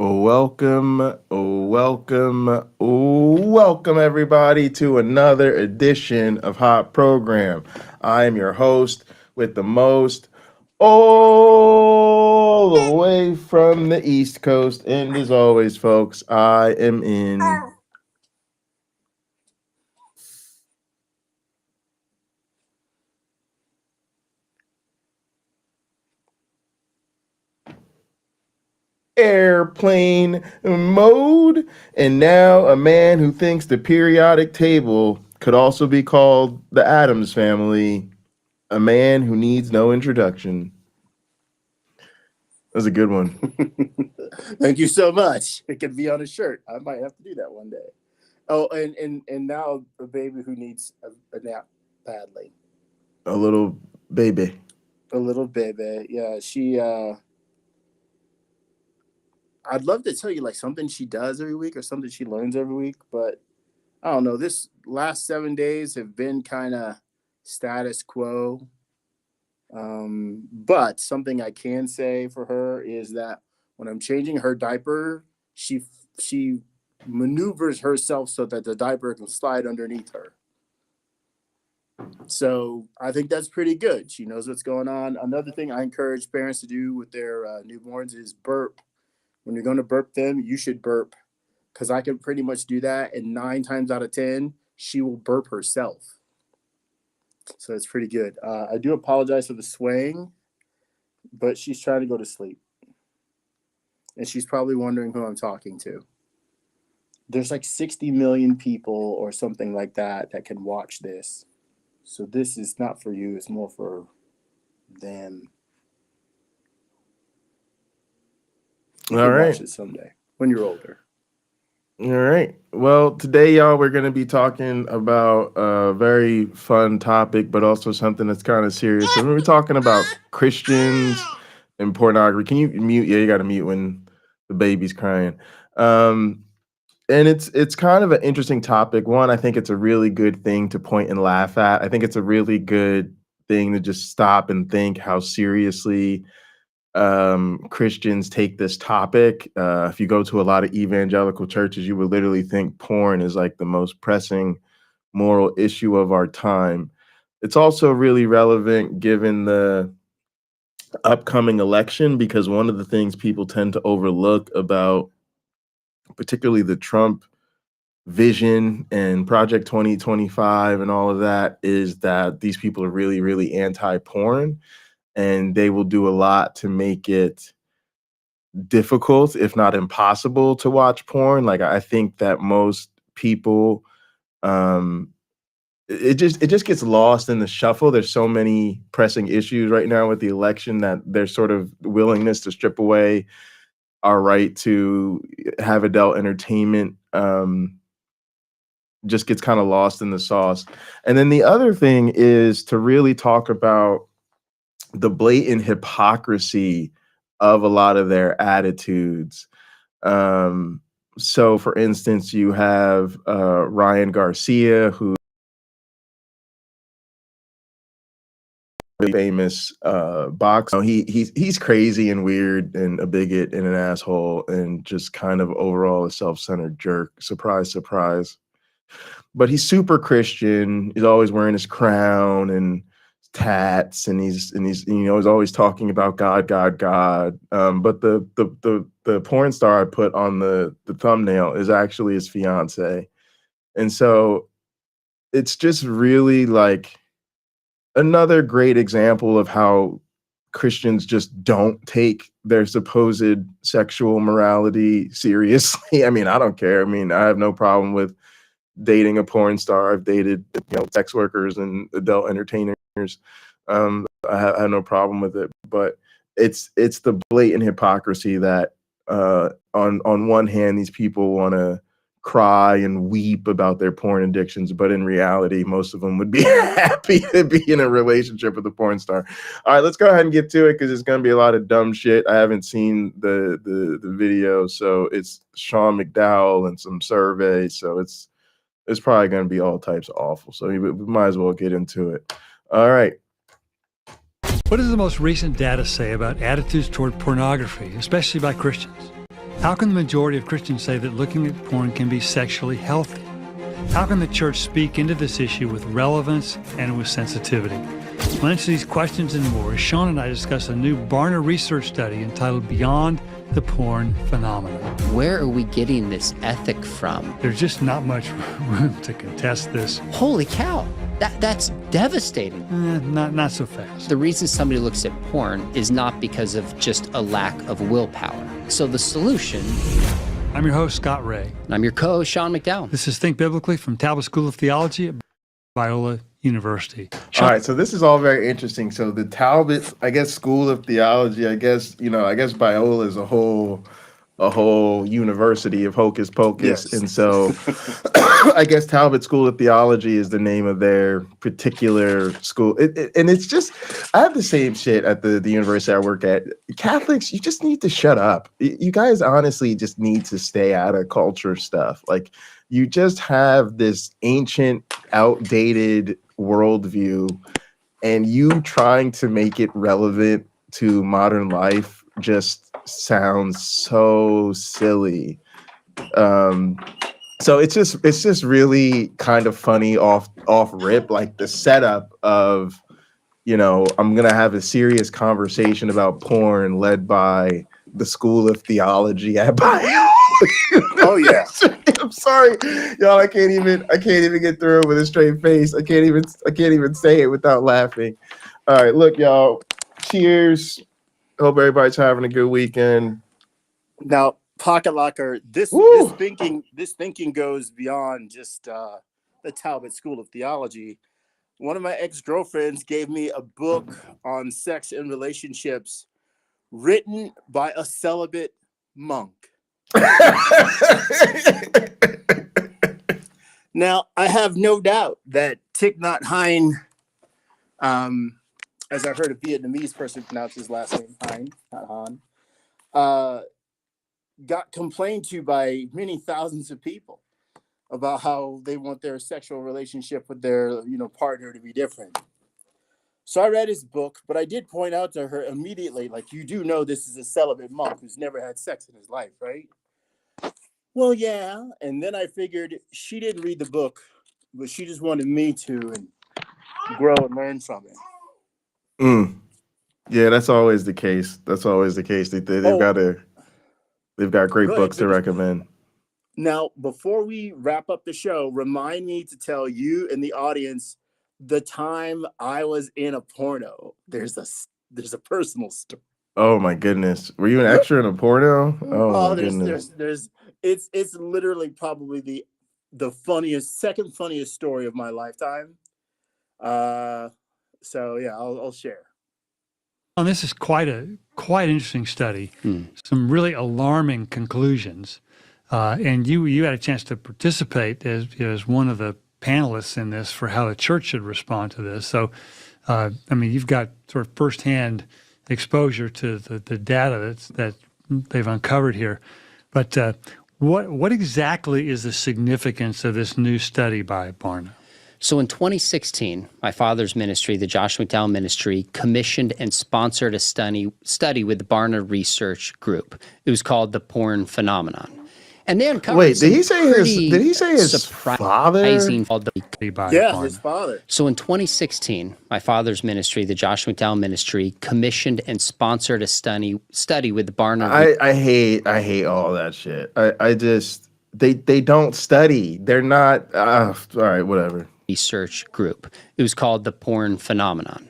Welcome everybody to another edition of Hot Program. I am your host with the most, all the way from the East Coast. And as always, folks, I am in airplane mode. And now a man who thinks the periodic table could also be called the Addams Family, a man who needs no introduction. That was a good one. Thank you so much. It could be on a shirt. I might have to do that one day. Oh, and now a baby who needs a nap badly. A little baby. A little baby. Yeah, she I'd love to tell you like something she does every week or something she learns every week, but I don't know. This last 7 days have been kind of status quo. But something I can say for her is that when I'm changing her diaper, she maneuvers herself so that the diaper can slide underneath her. So I think that's pretty good. She knows what's going on. Another thing I encourage parents to do with their newborns is burp. When you're going to burp them, you should burp, because I can pretty much do that. And 9 times out of 10, she will burp herself. So it's pretty good. I do apologize for the swaying, but she's trying to go to sleep. And she's probably wondering who I'm talking to. There's like 60 million people or something like that can watch this. So this is not for you. It's more for them. You All can right. watch it someday when you're older. All right. Well, today, y'all, we're going to be talking about a very fun topic, but also something that's kind of serious. So we're talking about Christians and pornography. Can you mute? Yeah, you got to mute when the baby's crying. And it's kind of an interesting topic. One, I think it's a really good thing to point and laugh at. I think it's a really good thing to just stop and think how seriously Christians take this topic. If you go to a lot of evangelical churches, you would literally think porn is like the most pressing moral issue of our time. It's also really relevant given the upcoming election, because one of the things people tend to overlook about particularly the Trump vision and Project 2025 and all of that is that these people are really, really anti-porn, and they will do a lot to make it difficult, if not impossible, to watch porn. Like, I think that most people, it just gets lost in the shuffle. There's so many pressing issues right now with the election that there's sort of willingness to strip away our right to have adult entertainment just gets kind of lost in the sauce. And then the other thing is to really talk about the blatant hypocrisy of a lot of their attitudes. So for instance, you have Ryan Garcia, who famous boxer. He's crazy and weird and a bigot and an asshole and just kind of overall a self-centered jerk. Surprise, surprise. But he's super Christian. He's always wearing his crown and tats, and he's he's always talking about God, God, God. But the porn star I put on the thumbnail is actually his fiance, and so it's just really like another great example of how Christians just don't take their supposed sexual morality seriously. I mean, I don't care. I mean, I have no problem with dating a porn star. I've dated, sex workers and adult entertainers. I have no problem with it, but it's the blatant hypocrisy that on one hand, these people want to cry and weep about their porn addictions, but in reality, most of them would be happy to be in a relationship with a porn star. All right, let's go ahead and get to it, because it's going to be a lot of dumb shit. I haven't seen the video, so it's Sean McDowell and some surveys, so it's probably going to be all types of awful. So we might as well get into it. All right. What does the most recent data say about attitudes toward pornography, especially by Christians? How can the majority of Christians say that looking at porn can be sexually healthy? How can the church speak into this issue with relevance and with sensitivity? To answer these questions and more, Sean and I discuss a new Barna research study entitled Beyond the Porn Phenomenon. Where are we getting this ethic from? There's just not much room to contest this. Holy cow, that's devastating. Not so fast. The reason somebody looks at porn is not because of just a lack of willpower. So the solution... I'm your host, Scott Ray. And I'm your co-host, Sean McDowell. This is Think Biblically from Talbot School of Theology at Biola University. All right, so this is all very interesting. So the Talbot, I guess, School of Theology, I guess Biola is a whole university of hocus pocus. Yes. And so I guess Talbot School of Theology is the name of their particular school. And it's just, I have the same shit at the university I work at. Catholics, you just need to shut up. You guys honestly just need to stay out of culture stuff. Like, you just have this ancient, outdated worldview, and you trying to make it relevant to modern life just sounds so silly. So it's just really kind of funny off rip, like the setup of, I'm gonna have a serious conversation about porn led by the School of Theology at Bio. Oh yeah. I'm sorry, y'all. I can't even get through it with a straight face. I can't even say it without laughing. All right, look, y'all. Cheers. Hope everybody's having a good weekend. Now, Pocket Locker, this Woo! this thinking goes beyond just the Talbot School of Theology. One of my ex-girlfriends gave me a book on sex and relationships written by a celibate monk. Now, I have no doubt that Thich Nhat Hanh, as I heard a Vietnamese person pronounce his last name, Hanh, not Han, got complained to by many thousands of people about how they want their sexual relationship with their, partner to be different. So I read his book, but I did point out to her immediately, like, you do know this is a celibate monk who's never had sex in his life, right? Well, yeah. And then I figured she didn't read the book, but she just wanted me to and grow and learn from it. Yeah, that's always the case. They've got great books to recommend. Now, before we wrap up the show, remind me to tell you and the audience the time I was in a porno. There's a personal story. Oh my goodness. Were you an extra in a porno? Oh my goodness. It's literally probably the second funniest story of my lifetime. So yeah, I'll share. And this is quite interesting study. Some really alarming conclusions. And you had a chance to participate as one of the panelists in this for how the church should respond to this. So, you've got sort of firsthand exposure to the data that they've uncovered here. But what exactly is the significance of this new study by Barna? So in 2016, my father's ministry, the Josh McDowell Ministry, commissioned and sponsored a study with the Barna Research Group. It was called The Porn Phenomenon. And they uncovered did he say his father? Yeah, his father. So in 2016, my father's ministry, the Josh McDowell Ministry, commissioned and sponsored a study with the Barna. I hate all that shit. They don't study. They're not. All right, whatever. Research Group. It was called The Porn Phenomenon.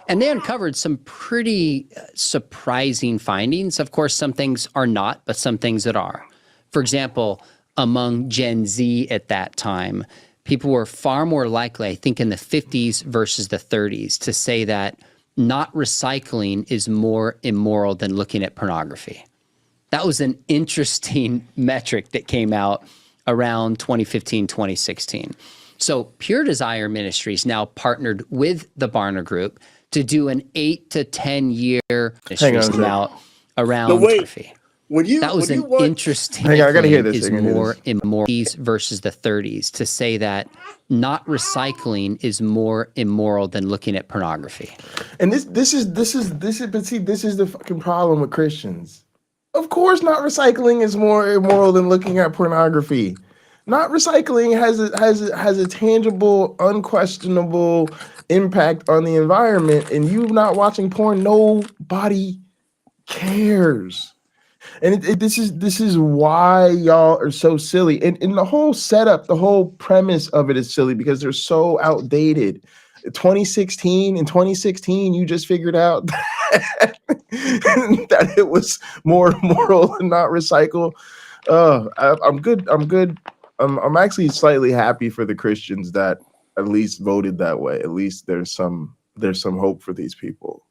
And they uncovered some pretty surprising findings. Of course, some things are not, but some things that are. For example, among Gen Z at that time, people were far more likely, I think in the 50s versus the 30s, to say that not recycling is more immoral than looking at pornography. That was an interesting metric that came out around 2015, 2016. So Pure Desire Ministries now partnered with the Barna Group to do an 8 to 10 year ministries out around pornography. That was an interesting. Hang on, I gotta hear this. Is more immoral versus the 30s to say that not recycling is more immoral than looking at pornography. And this is the fucking problem with Christians. Of course, not recycling is more immoral than looking at pornography. Not recycling has a tangible, unquestionable impact on the environment, and you not watching porn, nobody cares. And this is why y'all are so silly. And the whole setup, the whole premise of it is silly because they're so outdated. 2016, you just figured out that it was more moral than not recycle. I'm good. I'm actually slightly happy for the Christians that at least voted that way. At least there's some hope for these people.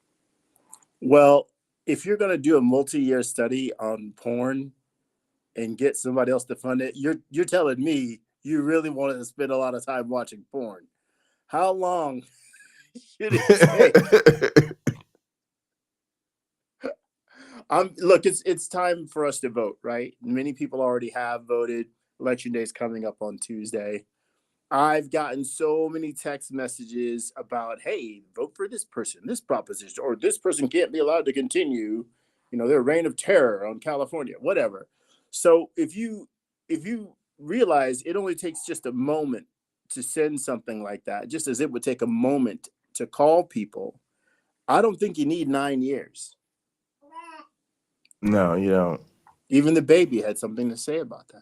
Well, if you're going to do a multi-year study on porn and get somebody else to fund it, you're telling me you really wanted to spend a lot of time watching porn. How long should it take? Look, it's time for us to vote, right? Many people already have voted. Election day is coming up on Tuesday. I've gotten so many text messages about, hey, vote for this person, this proposition, or this person can't be allowed to continue, their reign of terror on California, whatever. So if you realize it only takes just a moment to send something like that, just as it would take a moment to call people, I don't think you need 9 years. No, you don't. Even the baby had something to say about that.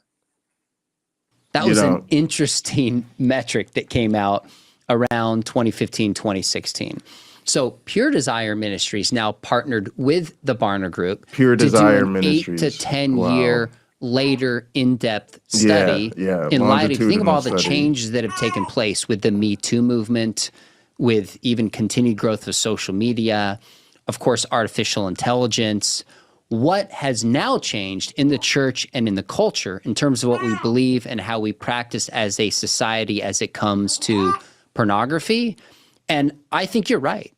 That was an interesting metric that came out around 2015, 2016. So Pure Desire Ministries now partnered with the Barna Group Pure Desire to do an Ministries. 8 to 10 year later in-depth study in light of, think of all the changes that have taken place with the Me Too movement, with even continued growth of social media, of course, artificial intelligence. What has now changed in the church and in the culture in terms of what we believe and how we practice as a society as it comes to pornography? And I think you're right.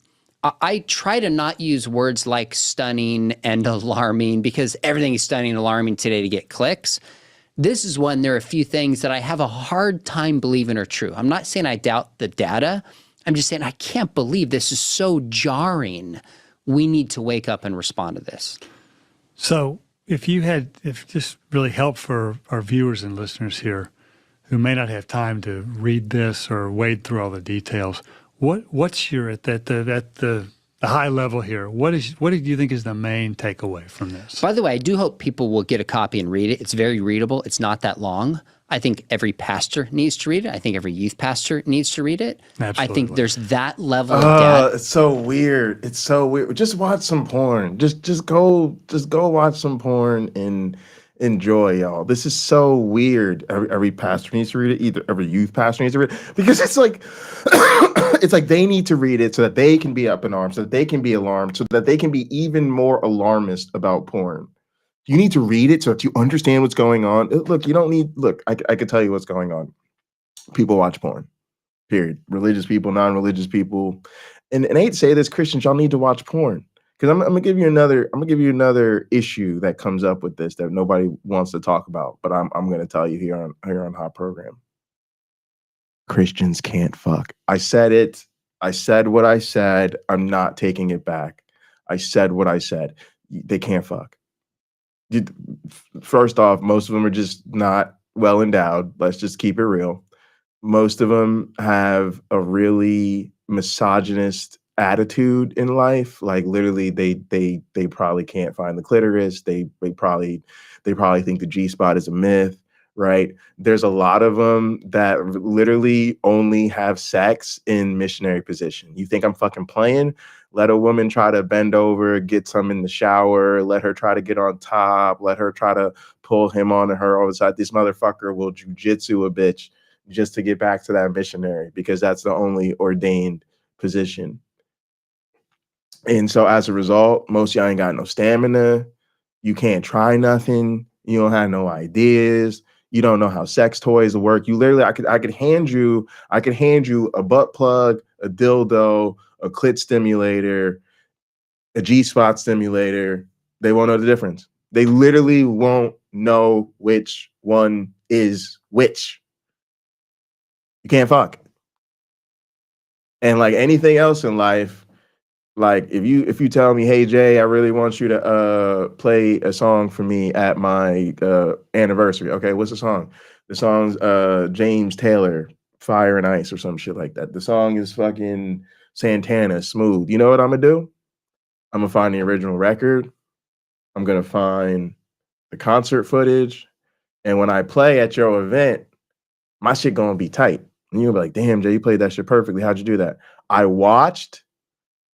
I try to not use words like stunning and alarming because everything is stunning and alarming today to get clicks. This is one, there are a few things that I have a hard time believing are true. I'm not saying I doubt the data. I'm just saying I can't believe this is so jarring. We need to wake up and respond to this. So if just really help for our viewers and listeners here who may not have time to read this or wade through all the details, what's your at the high level here? What do you think is the main takeaway from this? By the way, I do hope people will get a copy and read it. It's very readable. It's not that long. I think every pastor needs to read it. I think every youth pastor needs to read it. Absolutely. I think there's that level of data. It's so weird. It's so weird. Just watch some porn. Just go watch some porn and enjoy, y'all. This is so weird. Every pastor needs to read it. Either every youth pastor needs to read it because it's like it's like they need to read it so that they can be up in arms, so that they can be alarmed, so that they can be even more alarmist about porn. You need to read it so that you understand what's going on. Look, you don't need. Look, I could tell you what's going on. People watch porn. Period. Religious people, non-religious people, and I hate to say this, Christians, y'all need to watch porn because I'm gonna give you another issue that comes up with this that nobody wants to talk about, but I'm gonna tell you here on Hot Program. Christians can't fuck. I said it. I said what I said. I'm not taking it back. I said what I said. They can't fuck. First off, most of them are just not well endowed. Let's just keep it real. Most of them have a really misogynist attitude in life. Like literally, they probably can't find the clitoris. They probably think the G-spot is a myth. Right? There's a lot of them that literally only have sex in missionary position. You think I'm fucking playing? Let a woman try to bend over, get some in the shower, let her try to get on top, let her try to pull him onto her over the side. This motherfucker will jujitsu a bitch just to get back to that missionary because that's the only ordained position. And so as a result, most of y'all ain't got no stamina. You can't try nothing. You don't have no ideas. You don't know how sex toys work. You literally, I could hand you a butt plug, a dildo, a clit stimulator, a G-spot stimulator. They won't know the difference. They literally won't know which one is which. You can't fuck. And like anything else in life, Like if you tell me, hey Jay, I really want you to play a song for me at my anniversary. Okay, what's the song? The song's James Taylor, Fire and Ice or some shit like that. The song is fucking Santana, Smooth. You know what I'm gonna do? I'm gonna find the original record. I'm gonna find the concert footage. And when I play at your event, my shit gonna be tight. And you'll be like, damn, Jay, you played that shit perfectly. How'd you do that? I watched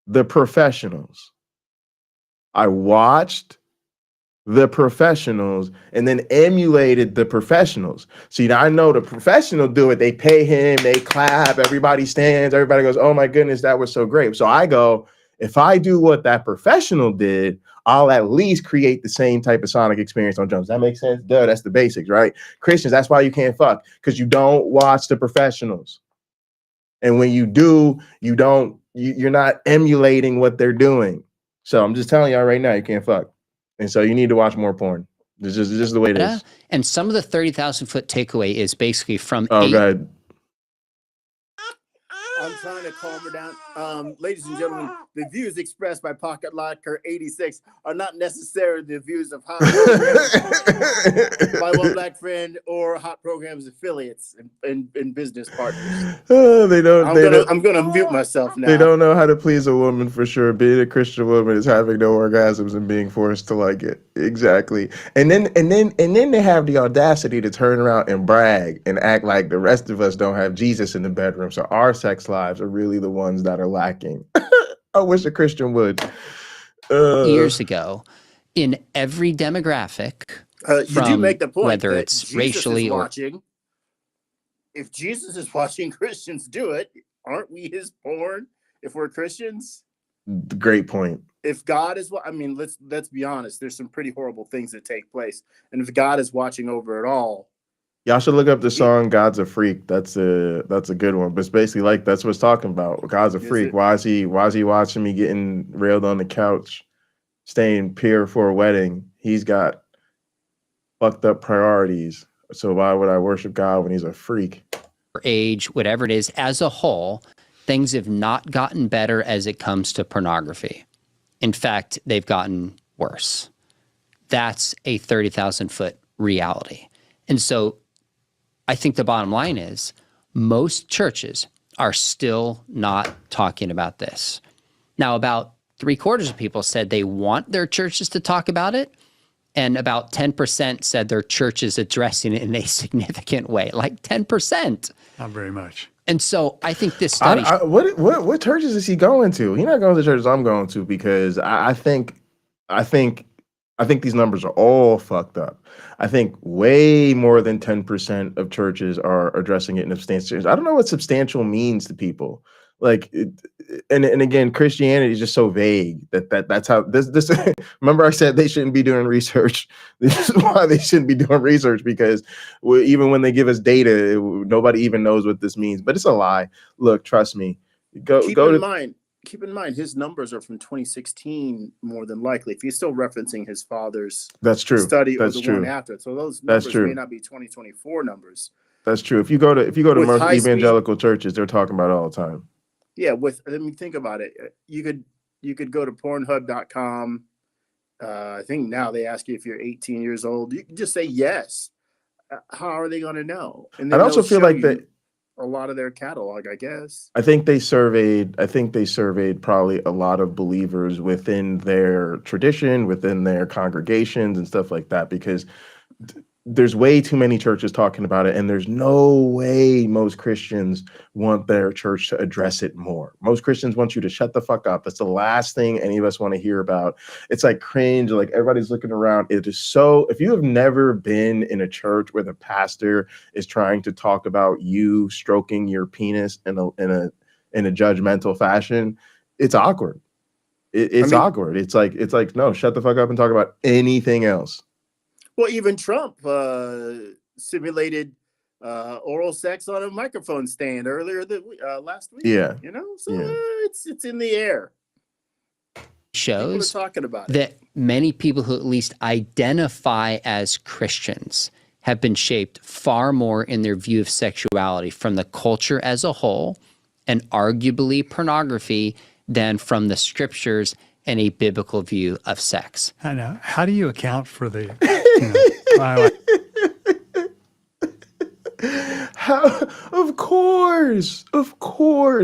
the professionals. I watched the professionals and then emulated the professionals. See, now I know the professional do it. They pay him, they clap, everybody stands, everybody goes, oh my goodness, that was so great. So I go, if I do what that professional did, I'll at least create the same type of sonic experience on drums. That makes sense? Duh, that's the basics, right? Christians, that's why you can't fuck, because you don't watch the professionals. And when you do, you're not emulating what they're doing. So I'm just telling y'all right now, you can't fuck. And so you need to watch more porn. This is the way it is. And some of the 30,000-foot takeaway is basically from Oh, go ahead. I'm trying to calm her down. Ladies and gentlemen, the views expressed by Pocket Locker 86 are not necessarily the views of Hot Programs, my one black friend, or Hot Programs affiliates and business partners. I'm gonna mute myself now. They don't know how to please a woman for sure. Being a Christian woman is having no orgasms and being forced to like it. Exactly. And then they have the audacity to turn around and brag and act like the rest of us don't have Jesus in the bedroom. So our sex lives are really the ones that are lacking. I wish a Christian would. Years ago, in every demographic, you do make the point whether that it's Jesus racially or watching. If Jesus is watching Christians do it, aren't we his porn? If we're Christians, great point. If God is, I mean, let's be honest. There's some pretty horrible things that take place, and if God is watching over it all. Y'all should look up the song "God's a Freak." That's a good one. But it's basically like that's what it's talking about. God's a freak. Why is he watching me getting railed on the couch, staying pure for a wedding? He's got fucked up priorities. So why would I worship God when he's a freak? Age, whatever it is, as a whole, things have not gotten better as it comes to pornography. In fact, they've gotten worse. That's a 30,000-foot reality. And so I think the bottom line is most churches are still not talking about this. Now, about 3/4 of people said they want their churches to talk about it, and about 10% said their church is addressing it in a significant way, like 10%. Not very much. And so I think this study... What churches is he going to? He's not going to the churches I'm going to, because I think these numbers are all fucked up. I think way more than 10% of churches are addressing it in substantial. I don't know what substantial means to people. Like, and again, Christianity is just so vague that's how this. Remember, I said they shouldn't be doing research. This is why they shouldn't be doing research, because even when they give us data, nobody even knows what this means. But it's a lie. Look, trust me. Keep in mind, his numbers are from 2016, more than likely. If he's still referencing his father's study or the one after it. So those numbers may not be 2024 numbers. That's true. If you go to most evangelical churches, they're talking about it all the time. Yeah, let me think about it. You could go to pornhub.com. I think now they ask you if you're 18 years old. You can just say yes. How are they going to know? And I also feel like that a lot of their catalog, I guess. I think they surveyed probably a lot of believers within their tradition, within their congregations and stuff like that, because there's way too many churches talking about it, and there's no way most Christians want their church to address it more. Most Christians want you to shut the fuck up. That's the last thing any of us want to hear about. It's like cringe, like everybody's looking around. It is so, if you have never been in a church where the pastor is trying to talk about you stroking your penis in a judgmental fashion, it's awkward. It's awkward. It's like, no, shut the fuck up and talk about anything else. Well, even Trump simulated oral sex on a microphone stand earlier last week. Yeah, so it's in the air. Shows talking about that many people who at least identify as Christians have been shaped far more in their view of sexuality from the culture as a whole, and arguably pornography than from the scriptures and a biblical view of sex. I know. How do you account for the, How? Of course.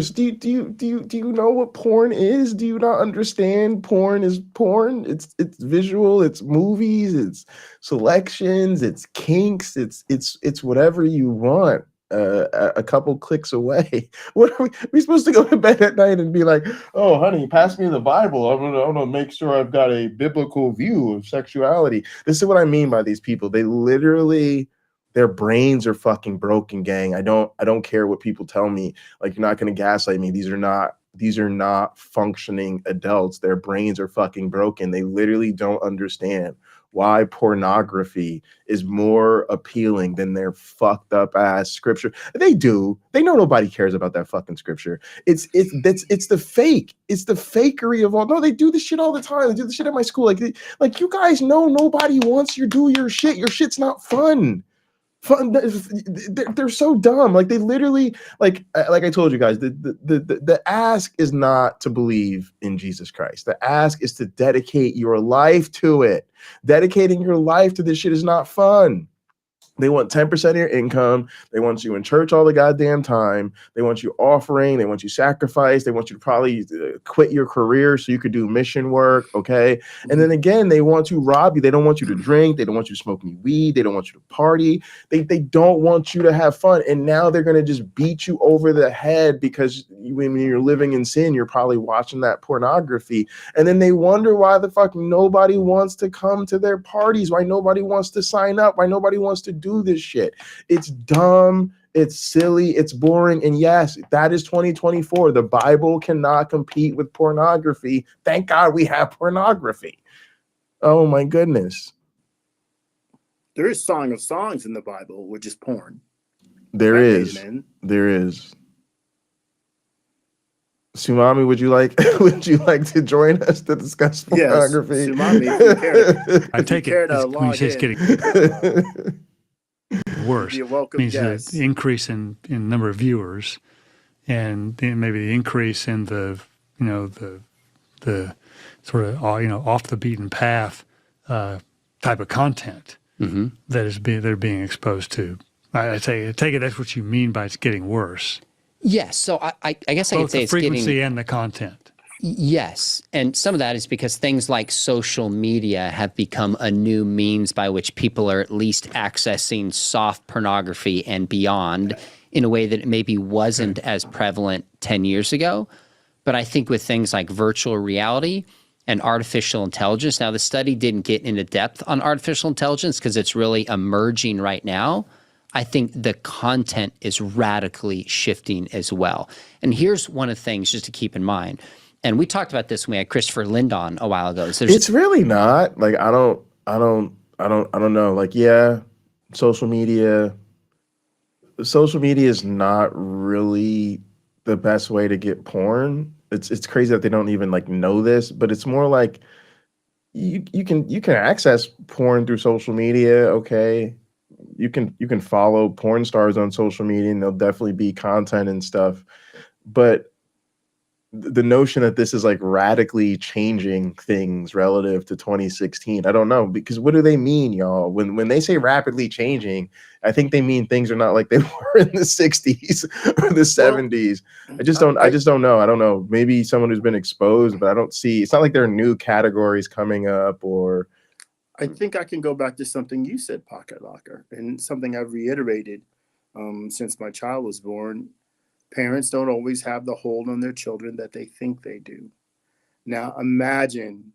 Do you know what porn is? Do you not understand porn is porn? It's visual, it's movies, it's selections, it's kinks, it's whatever you want. A couple clicks away. What are we supposed to go to bed at night and be like, oh honey, pass me the Bible. I'm gonna make sure I've got a biblical view of sexuality. This is what I mean by these people. They literally, their brains are fucking broken, gang. I don't care what people tell me. Like, you're not gonna gaslight me. These are not functioning adults. Their brains are fucking broken. They literally don't understand why pornography is more appealing than their fucked up ass scripture. They do. They know nobody cares about that fucking scripture. It's the fake. It's the fakery of all. No, they do this shit all the time. They do this shit at my school. Like you guys know nobody wants you to do your shit. Your shit's not fun. They're so dumb. Like, they literally, like I told you guys, the ask is not to believe in Jesus Christ. The ask is to dedicate your life to it. Dedicating your life to this shit is not fun. They want 10% of your income. They want you in church all the goddamn time. They want you offering. They want you sacrifice. They want you to probably quit your career so you could do mission work, okay? And then again, they want to rob you. They don't want you to drink. They don't want you to smoke any weed. They don't want you to party. They don't want you to have fun. And now they're going to just beat you over the head because when you're living in sin, you're probably watching that pornography. And then they wonder why the fuck nobody wants to come to their parties, why nobody wants to sign up, why nobody wants to do this shit. It's dumb, it's silly, it's boring. And yes, that is 2024. The Bible cannot compete with pornography. Thank God we have pornography. Oh my goodness. There is Song of Songs in the Bible, which is porn. There is. Sumami, would you like to join us to discuss pornography? Yes, Sumami, if you care. I take it when you say it's getting worse. You're welcome. Means the increase in number of viewers, and then maybe the increase in the sort of off the beaten path type of content that they're being exposed to. I take it that's what you mean by it's getting worse. Yes. So I guess I could say the it's frequency getting, and the content. Yes. And some of that is because things like social media have become a new means by which people are at least accessing soft pornography and beyond in a way that it maybe wasn't as prevalent 10 years ago. But I think with things like virtual reality and artificial intelligence, now the study didn't get into depth on artificial intelligence because it's really emerging right now. I think the content is radically shifting as well. And here's one of the things just to keep in mind. And we talked about this when we had Christopher Lind on a while ago. So it's really not like, I don't know. Like, yeah, social media is not really the best way to get porn. It's crazy that they don't even like know this, but it's more like you can access porn through social media. Okay. You can follow porn stars on social media and there'll definitely be content and stuff. But the notion that this is like radically changing things relative to 2016, I don't know, because what do they mean, y'all? When they say rapidly changing, I think they mean things are not like they were in the 60s or the 70s. I just don't know. I don't know. Maybe someone who's been exposed, but I don't see, it's not like there are new categories coming up. Or I think I can go back to something you said, Pocket Locker, and something I've reiterated since my child was born. Parents don't always have the hold on their children that they think they do. Now, imagine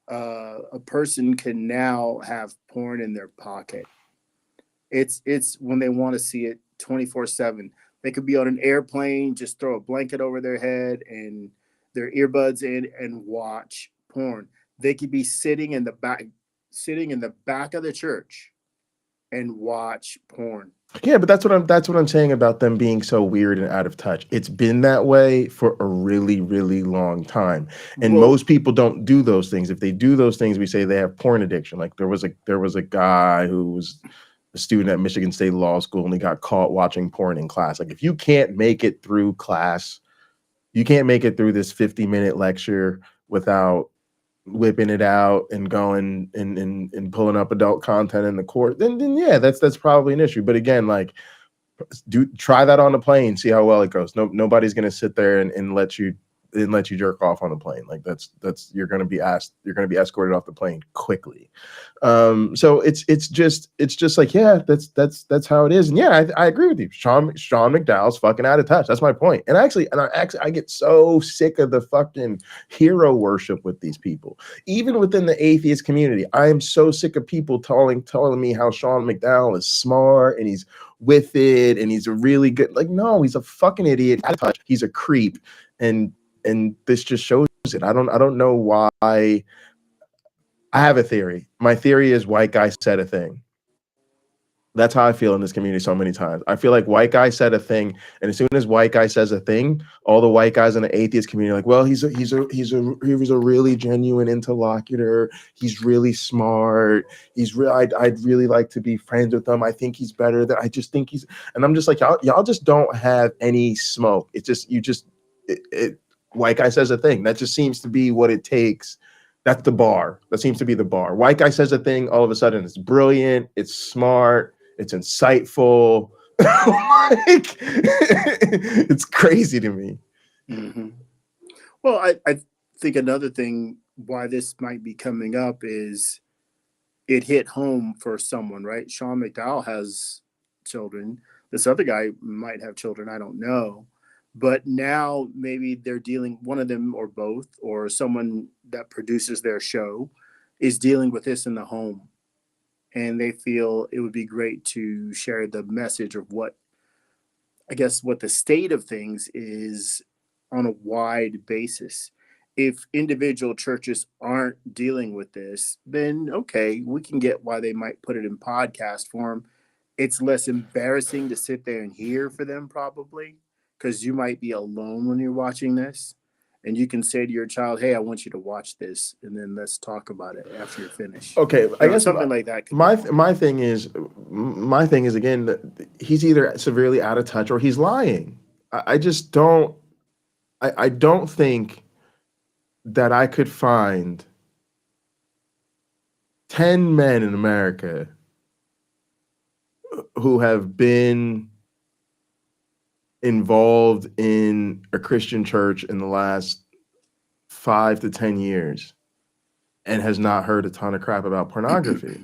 a person can now have porn in their pocket. It's when they want to see it 24/7. They could be on an airplane, just throw a blanket over their head and their earbuds in and watch porn. They could be sitting in the back of the church and watch porn. yeah, but that's what I'm saying about them being so weird and out of touch. It's been that way for a really, really long time. And most people don't do those things. If they do those things, we say they have porn addiction. Like there was a guy who was a student at Michigan State Law School and he got caught watching porn in class. Like if you can't make it through class You can't make it through this 50-minute lecture without whipping it out and going and pulling up adult content in the court. Then yeah, that's probably an issue. But again, like, try that on the plane, see how well it goes. Nobody's gonna sit there and let you jerk off on the plane. Like that's you're gonna be escorted off the plane quickly. So it's just like, yeah, that's how it is. And yeah, I agree with you. Sean McDowell's fucking out of touch. That's my point. And I get so sick of the fucking hero worship with these people. Even within the atheist community, I am so sick of people telling me how Sean McDowell is smart and he's with it and he's a really good, like, no, he's a fucking idiot. Out of touch. He's a creep. And this just shows it. I don't know why. I have a theory. My theory is white guy said a thing. That's how I feel in this community so many times. I feel like white guy said a thing, and as soon as white guy says a thing, all the white guys in the atheist community are like, well, he was a really genuine interlocutor. He's really smart. I'd really like to be friends with him. I think he's better than I just think he's. And I'm just like, y'all just don't have any smoke. It's just white guy says a thing. That just seems to be what it takes. That's the bar. That seems to be the bar. White guy says a thing, all of a sudden it's brilliant, it's smart, it's insightful. Like, it's crazy to me. Mm-hmm. Well, I think another thing why this might be coming up is it hit home for someone, right? Sean McDowell has children. This other guy might have children. I don't know. But now maybe they're dealing, one of them or both, or someone that produces their show is dealing with this in the home. And they feel it would be great to share the message of what the state of things is on a wide basis. If individual churches aren't dealing with this, then okay, we can get why they might put it in podcast form. It's less embarrassing to sit there and hear for them probably, because you might be alone when you're watching this, and you can say to your child, hey, I want you to watch this, and then let's talk about it after you're finished. Okay, I guess something like that. My thing is again, that he's either severely out of touch or he's lying. I just don't. I don't think that I could find 10 men in America who have been involved in a Christian church in the last 5 to 10 years and has not heard a ton of crap about pornography.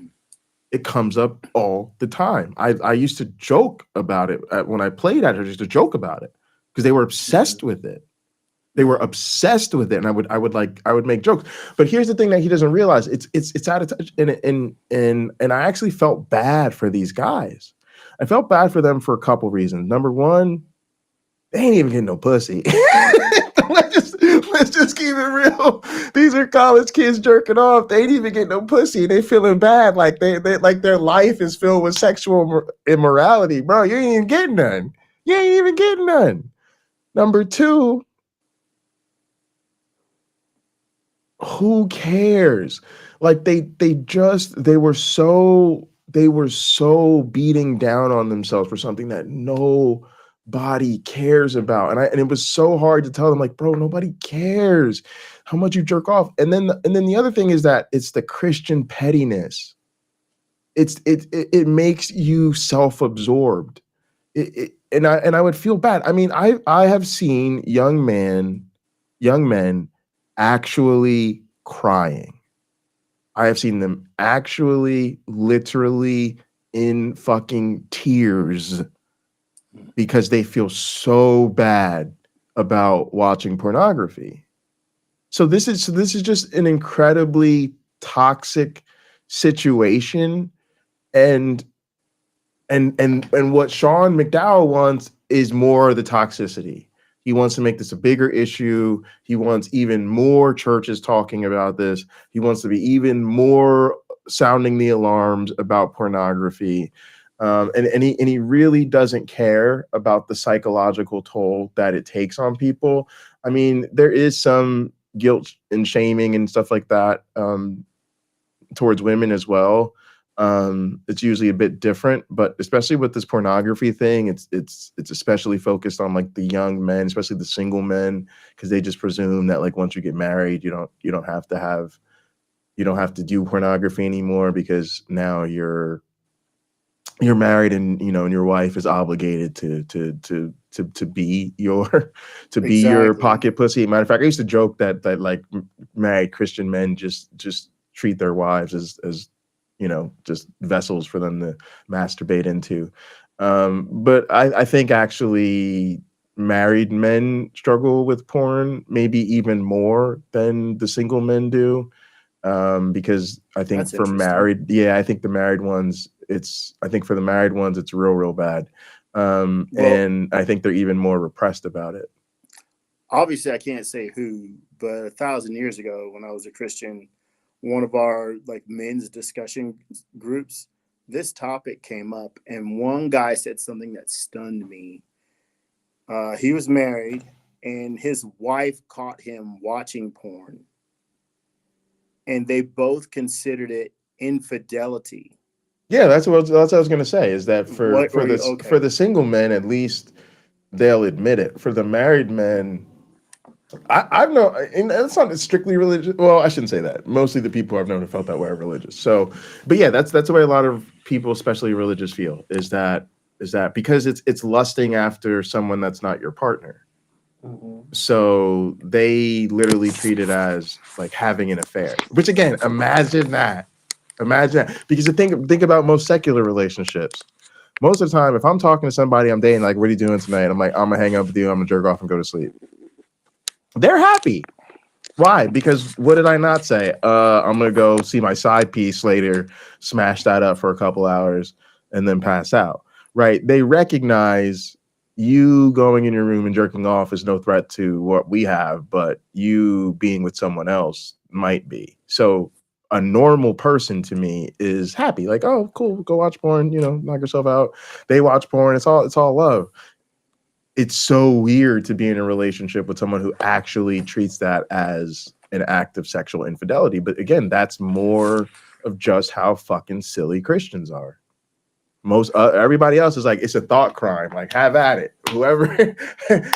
It comes up all the time. I used to joke about it when I played at her, just to joke about it because they were obsessed with it. They were obsessed with it, and I would make jokes. But here's the thing that he doesn't realize: it's out of touch, and I actually felt bad for these guys. I felt bad for them for a couple reasons. Number one, they ain't even getting no pussy. let's just keep it real. These are college kids jerking off. They ain't even getting no pussy. They feeling bad, like they like their life is filled with sexual immorality, bro. You ain't even getting none. You ain't even getting none. Number two, who cares? Like they were so beating down on themselves for something that nobody cares about. And it was so hard to tell them, like, bro, nobody cares how much you jerk off. And then the other thing is that it's the Christian pettiness. It makes you self-absorbed. And I would feel bad. I mean, I have seen young men actually crying. I have seen them actually, literally in fucking tears because they feel so bad about watching pornography. So this is just an incredibly toxic situation, and what Sean McDowell wants is more of the toxicity. He wants to make this a bigger issue. He wants even more churches talking about this. He wants to be even more sounding the alarms about pornography. And he really doesn't care about the psychological toll that it takes on people. I mean, there is some guilt and shaming and stuff like that towards women as well. it's usually a bit different, but especially with this pornography thing, it's especially focused on like the young men, especially the single men, because they just presume that like once you get married, you don't have to do pornography anymore because now you're married and and your wife is obligated to be your be your pocket pussy. Matter of fact, I used to joke that like married Christian men just treat their wives as just vessels for them to masturbate into. But I think actually married men struggle with porn maybe even more than the single men do. Because I think That's for married, I think the married ones, it's real bad. And I think they're even more repressed about it. Obviously, I can't say who, but 1,000 years ago, when I was a Christian, one of our like men's discussion groups, this topic came up, and one guy said something that stunned me. He was married, and his wife caught him watching porn, and they both considered it infidelity. Yeah, that's what I was going to say. Is that for the single men, at least they'll admit it. For the married men, I've known, and it's not strictly religious. Well, I shouldn't say that. Mostly the people I've known who felt that way are religious. So, but yeah, that's the way a lot of people, especially religious, feel. Is that because it's lusting after someone that's not your partner. Mm-hmm. So they literally treat it as like having an affair. Which again, imagine that. Because think about most secular relationships. Most of the time, if I'm talking to somebody I'm dating, like, what are you doing tonight? I'm like, I'm gonna hang up with you. I'm gonna jerk off and go to sleep. They're happy. Why? Because what did I not say? I'm gonna go see my side piece later, smash that up for a couple hours, and then pass out. Right? They recognize you going in your room and jerking off is no threat to what we have, but you being with someone else might be. So a normal person to me is happy. Like, oh, cool, go watch porn, knock yourself out. They watch porn. It's all love. It's so weird to be in a relationship with someone who actually treats that as an act of sexual infidelity. But again, that's more of just how fucking silly Christians are. Most everybody else is like, it's a thought crime. Like, have at it. Whoever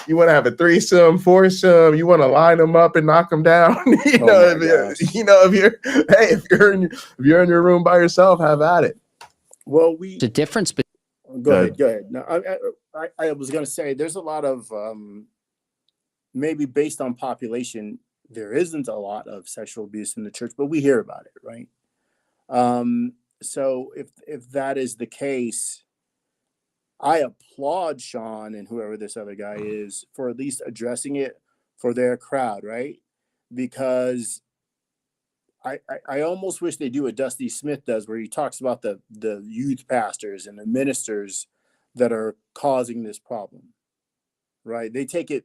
you want to have a threesome, foursome, you want to line them up and knock them down. If you're in your room by yourself, have at it. Well, the difference. Go ahead. No, I was going to say there's a lot of maybe based on population, there isn't a lot of sexual abuse in the church, but we hear about it, right? So if that is the case, I applaud Sean and whoever this other guy is for at least addressing it for their crowd, right? Because I almost wish they do what Dusty Smith does, where he talks about the youth pastors and the ministers that are causing this problem, right? They could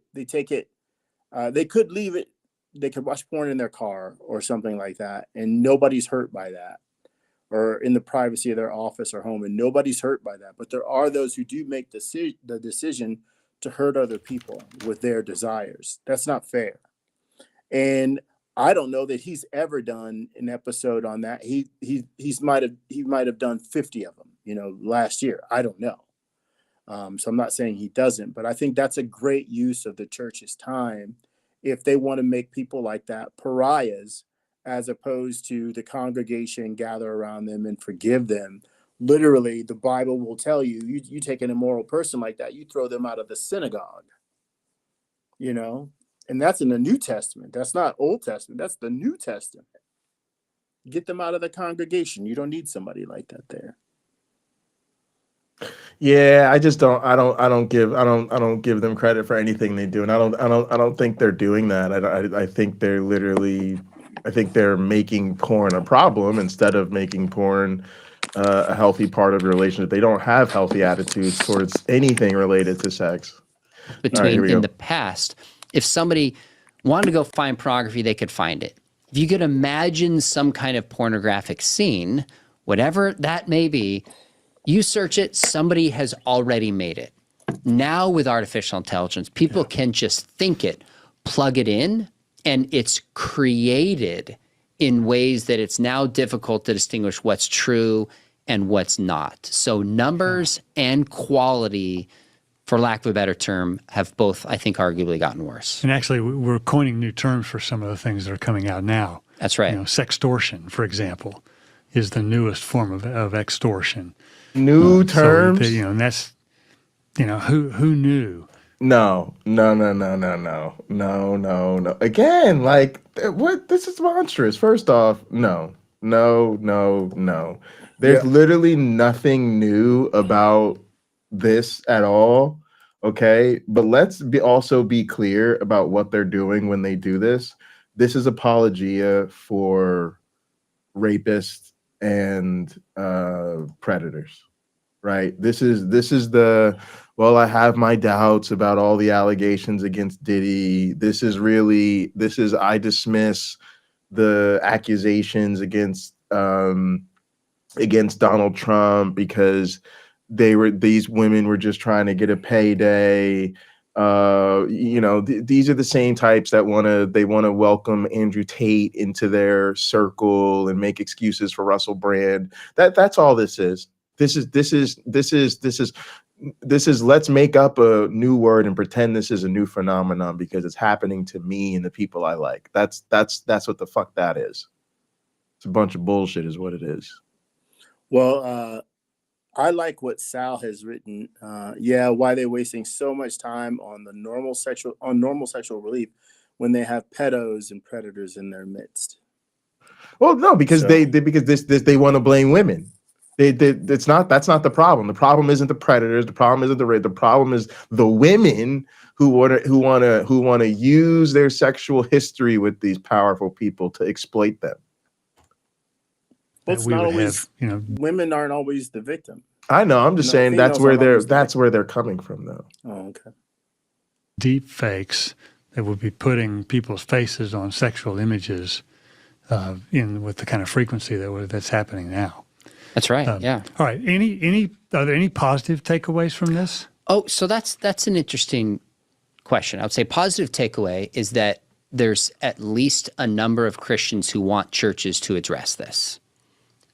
leave it. They could watch porn in their car or something like that, and nobody's hurt by that, or in the privacy of their office or home, and nobody's hurt by that. But there are those who do make the decision to hurt other people with their desires. That's not fair. And I don't know that he's ever done an episode on that. He might have done 50 of them, last year. I don't know. So I'm not saying he doesn't, but I think that's a great use of the church's time if they want to make people like that pariahs, as opposed to the congregation gather around them and forgive them. Literally, the Bible will tell you take an immoral person like that, you throw them out of the synagogue, and that's in the New Testament. That's not Old Testament. That's the New Testament. Get them out of the congregation. You don't need somebody like that there. Yeah, I just don't. I don't give them credit for anything they do, and I don't think they're doing that. I think they're literally. I think they're making porn a problem instead of making porn a healthy part of the relationship. They don't have healthy attitudes towards anything related to sex. In the past, if somebody wanted to go find pornography, they could find it. If you could imagine some kind of pornographic scene, whatever that may be, you search it, somebody has already made it. Now with artificial intelligence, people can just think it, plug it in, and it's created in ways that it's now difficult to distinguish what's true and what's not. So numbers and quality, for lack of a better term, have both, I think, arguably gotten worse. And actually, we're coining new terms for some of the things that are coming out now. That's right. You know, sextortion, for example, is the newest form of extortion. New terms? So, you know, and that's, you know, who knew? No. Again, like, what? This is monstrous. First off, no. There's literally nothing new about this at all. Okay, but let's also be clear about what they're doing when they do this. This is apologia for rapists and predators, right? This is the, well, I have my doubts about all the allegations against Diddy. I dismiss the accusations against Donald Trump because these women were just trying to get a payday. You know, these are the same types that want to welcome Andrew Tate into their circle and make excuses for Russell Brand. That's all this is. This is let's make up a new word and pretend this is a new phenomenon because it's happening to me and the people I like. That's what the fuck that is. It's a bunch of bullshit is what it is. Well, I like what Sal has written. Why they're wasting so much time on normal sexual relief when they have pedos and predators in their midst. Well, no, because they want to blame women. That's not the problem. The problem isn't the predators. The problem isn't the rape. The problem is the women who want to use their sexual history with these powerful people to exploit them. Well, it's not always, you know, women aren't always the victim. I know. I'm just saying that's where they're coming from, though. Oh, okay. Deep fakes that would be putting people's faces on sexual images with the kind of frequency that's happening now. That's right. Yeah. All right. Are there any positive takeaways from this? Oh, so that's an interesting question. I would say positive takeaway is that there's at least a number of Christians who want churches to address this.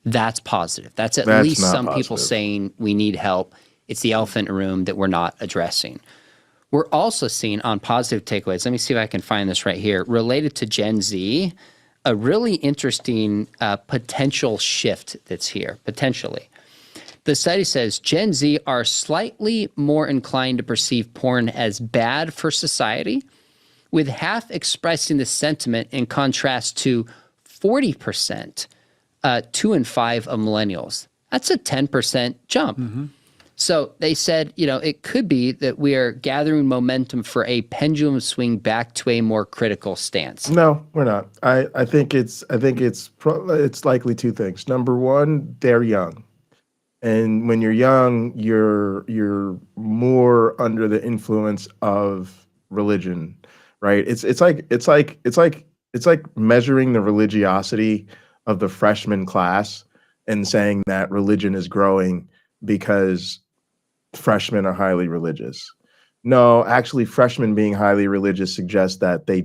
That's positive. That's least some positive. People saying we need help. It's the elephant in the room that we're not addressing. We're also seeing on positive takeaways, let me see if I can find this right here, related to Gen Z, a really interesting potential shift that's here, potentially. The study says Gen Z are slightly more inclined to perceive porn as bad for society, with half expressing the sentiment in contrast to 40%, 2 in 5 of millennials. That's a 10% jump. Mm-hmm. So they said, you know, it could be that we are gathering momentum for a pendulum swing back to a more critical stance. No, we're not. I think it's likely two things. Number one, they're young. And when you're young, you're more under the influence of religion, right? It's like measuring the religiosity of the freshman class and saying that religion is growing because freshmen are highly religious. No, actually, freshmen being highly religious suggests that they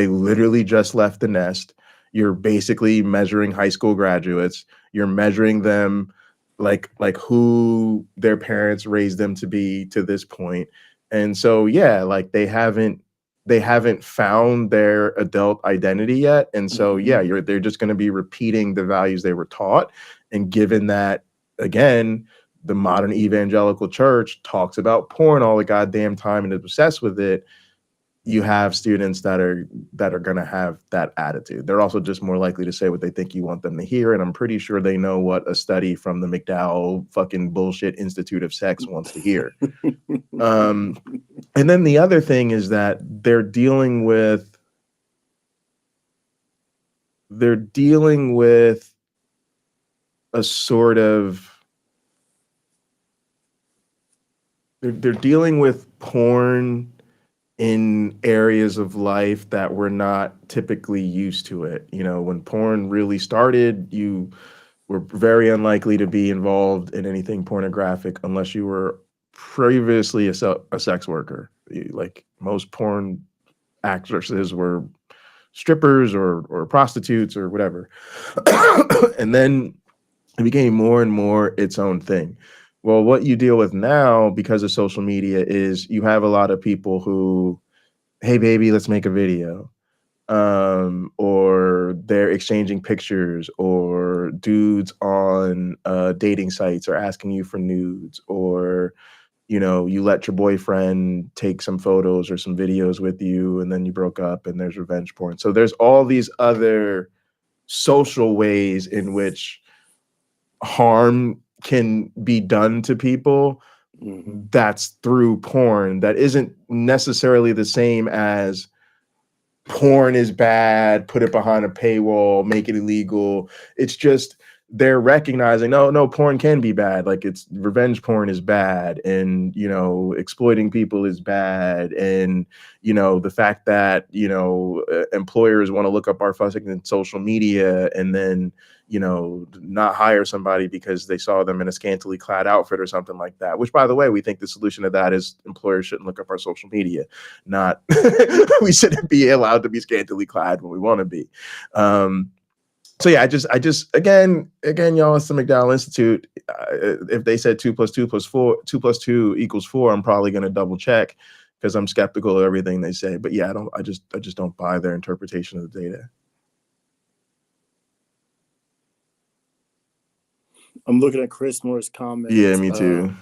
literally just left the nest. You're basically measuring high school graduates. You're measuring them like who their parents raised them to be to this point. And so, yeah, like they haven't found their adult identity yet. And so, yeah, they're just going to be repeating the values they were taught. And given that, again, the modern evangelical church talks about porn all the goddamn time and is obsessed with it, you have students that are going to have that attitude. They're also just more likely to say what they think you want them to hear. And I'm pretty sure they know what a study from the McDowell fucking bullshit Institute of Sex wants to hear. And then the other thing is that they're dealing with a sort of, they're dealing with porn in areas of life that we're not typically used to it. You know, when porn really started, you were very unlikely to be involved in anything pornographic unless you were previously a sex worker. Like most porn actresses were strippers or prostitutes or whatever. And then It became more and more its own thing. Well, what you deal with now because of social media is you have a lot of people who, hey baby, let's make a video. Or they're exchanging pictures, or dudes on dating sites are asking you for nudes, or you let your boyfriend take some photos or some videos with you and then you broke up and there's revenge porn. So there's all these other social ways in which harm can be done to people. That's through porn. That isn't necessarily the same as porn is bad, put it behind a paywall, make it illegal. It's just they're recognizing, no, porn can be bad. Like, it's revenge porn is bad, and exploiting people is bad, and the fact that employers want to look up our fussing in social media and then not hire somebody because they saw them in a scantily clad outfit or something like that. Which, by the way, we think the solution to that is employers shouldn't look up our social media. Not we shouldn't be allowed to be scantily clad when we want to be. So yeah, I just again, y'all, it's the McDowell Institute. If they said 2 + 2 + 4, 2 + 2 = 4, I'm probably going to double check because I'm skeptical of everything they say. But yeah, I just don't buy their interpretation of the data. I'm looking at Chris Moore's comments. Yeah, me too.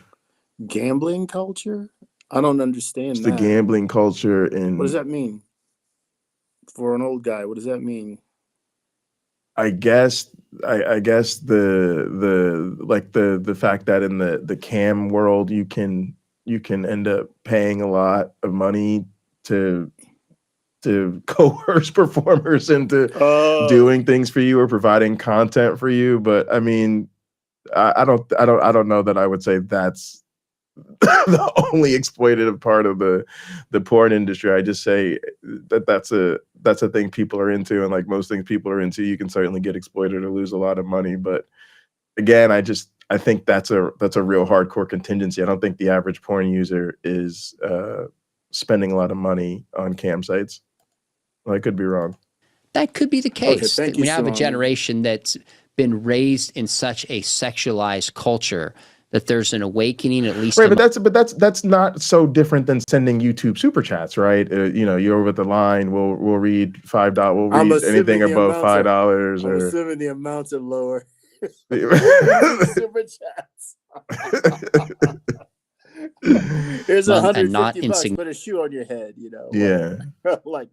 Gambling culture? I don't understand It's that. the gambling culture. And what does that mean? For an old guy, what does that mean? I guess the fact that in the cam world you can end up paying a lot of money to coerce performers into doing things for you or providing content for you. But I mean, I don't know that I would say that's the only exploitative part of the porn industry. I just say that's a thing people are into, and like most things people are into, you can certainly get exploited or lose a lot of money. But again, I think that's a real hardcore contingency. I don't think the average porn user is spending a lot of money on cam sites. Well, I could be wrong. That could be the case. Okay, We have a generation that's been raised in such a sexualized culture that there's an awakening, at least. Right, but that's not so different than sending YouTube super chats, right? You're over the line. We'll read $5. We'll read anything above $5. I'm assuming the amounts are lower. Super chats. Here's $150. Put a shoe on your head. Yeah. Like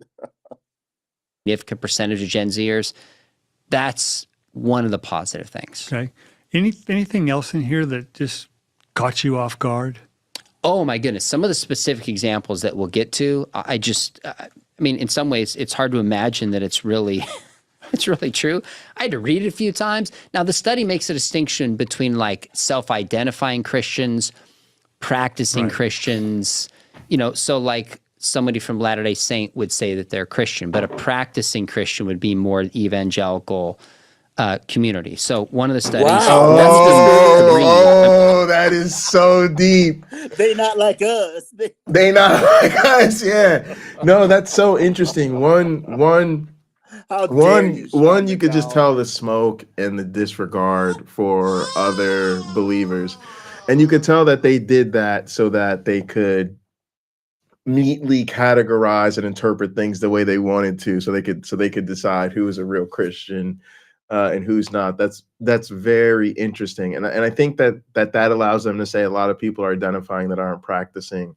significant percentage of Gen Zers. That's one of the positive things. Okay. Anything else in here that just caught you off guard? Oh my goodness. Some of the specific examples that we'll get to, I mean, in some ways it's hard to imagine that it's really true. I had to read it a few times. Now the study makes a distinction between like self-identifying Christians, practicing Christians, so like somebody from Latter-day Saint would say that they're Christian, but a practicing Christian would be more evangelical community. So one of the studies. Oh, that is so deep. They not like us. They not like us. Yeah. No, that's so interesting. One, you could just tell the smoke and the disregard for other believers, and you could tell that they did that so that they could neatly categorize and interpret things the way they wanted to, so they could decide who is a real Christian and who's not. That's very interesting, and I think that allows them to say a lot of people are identifying that aren't practicing.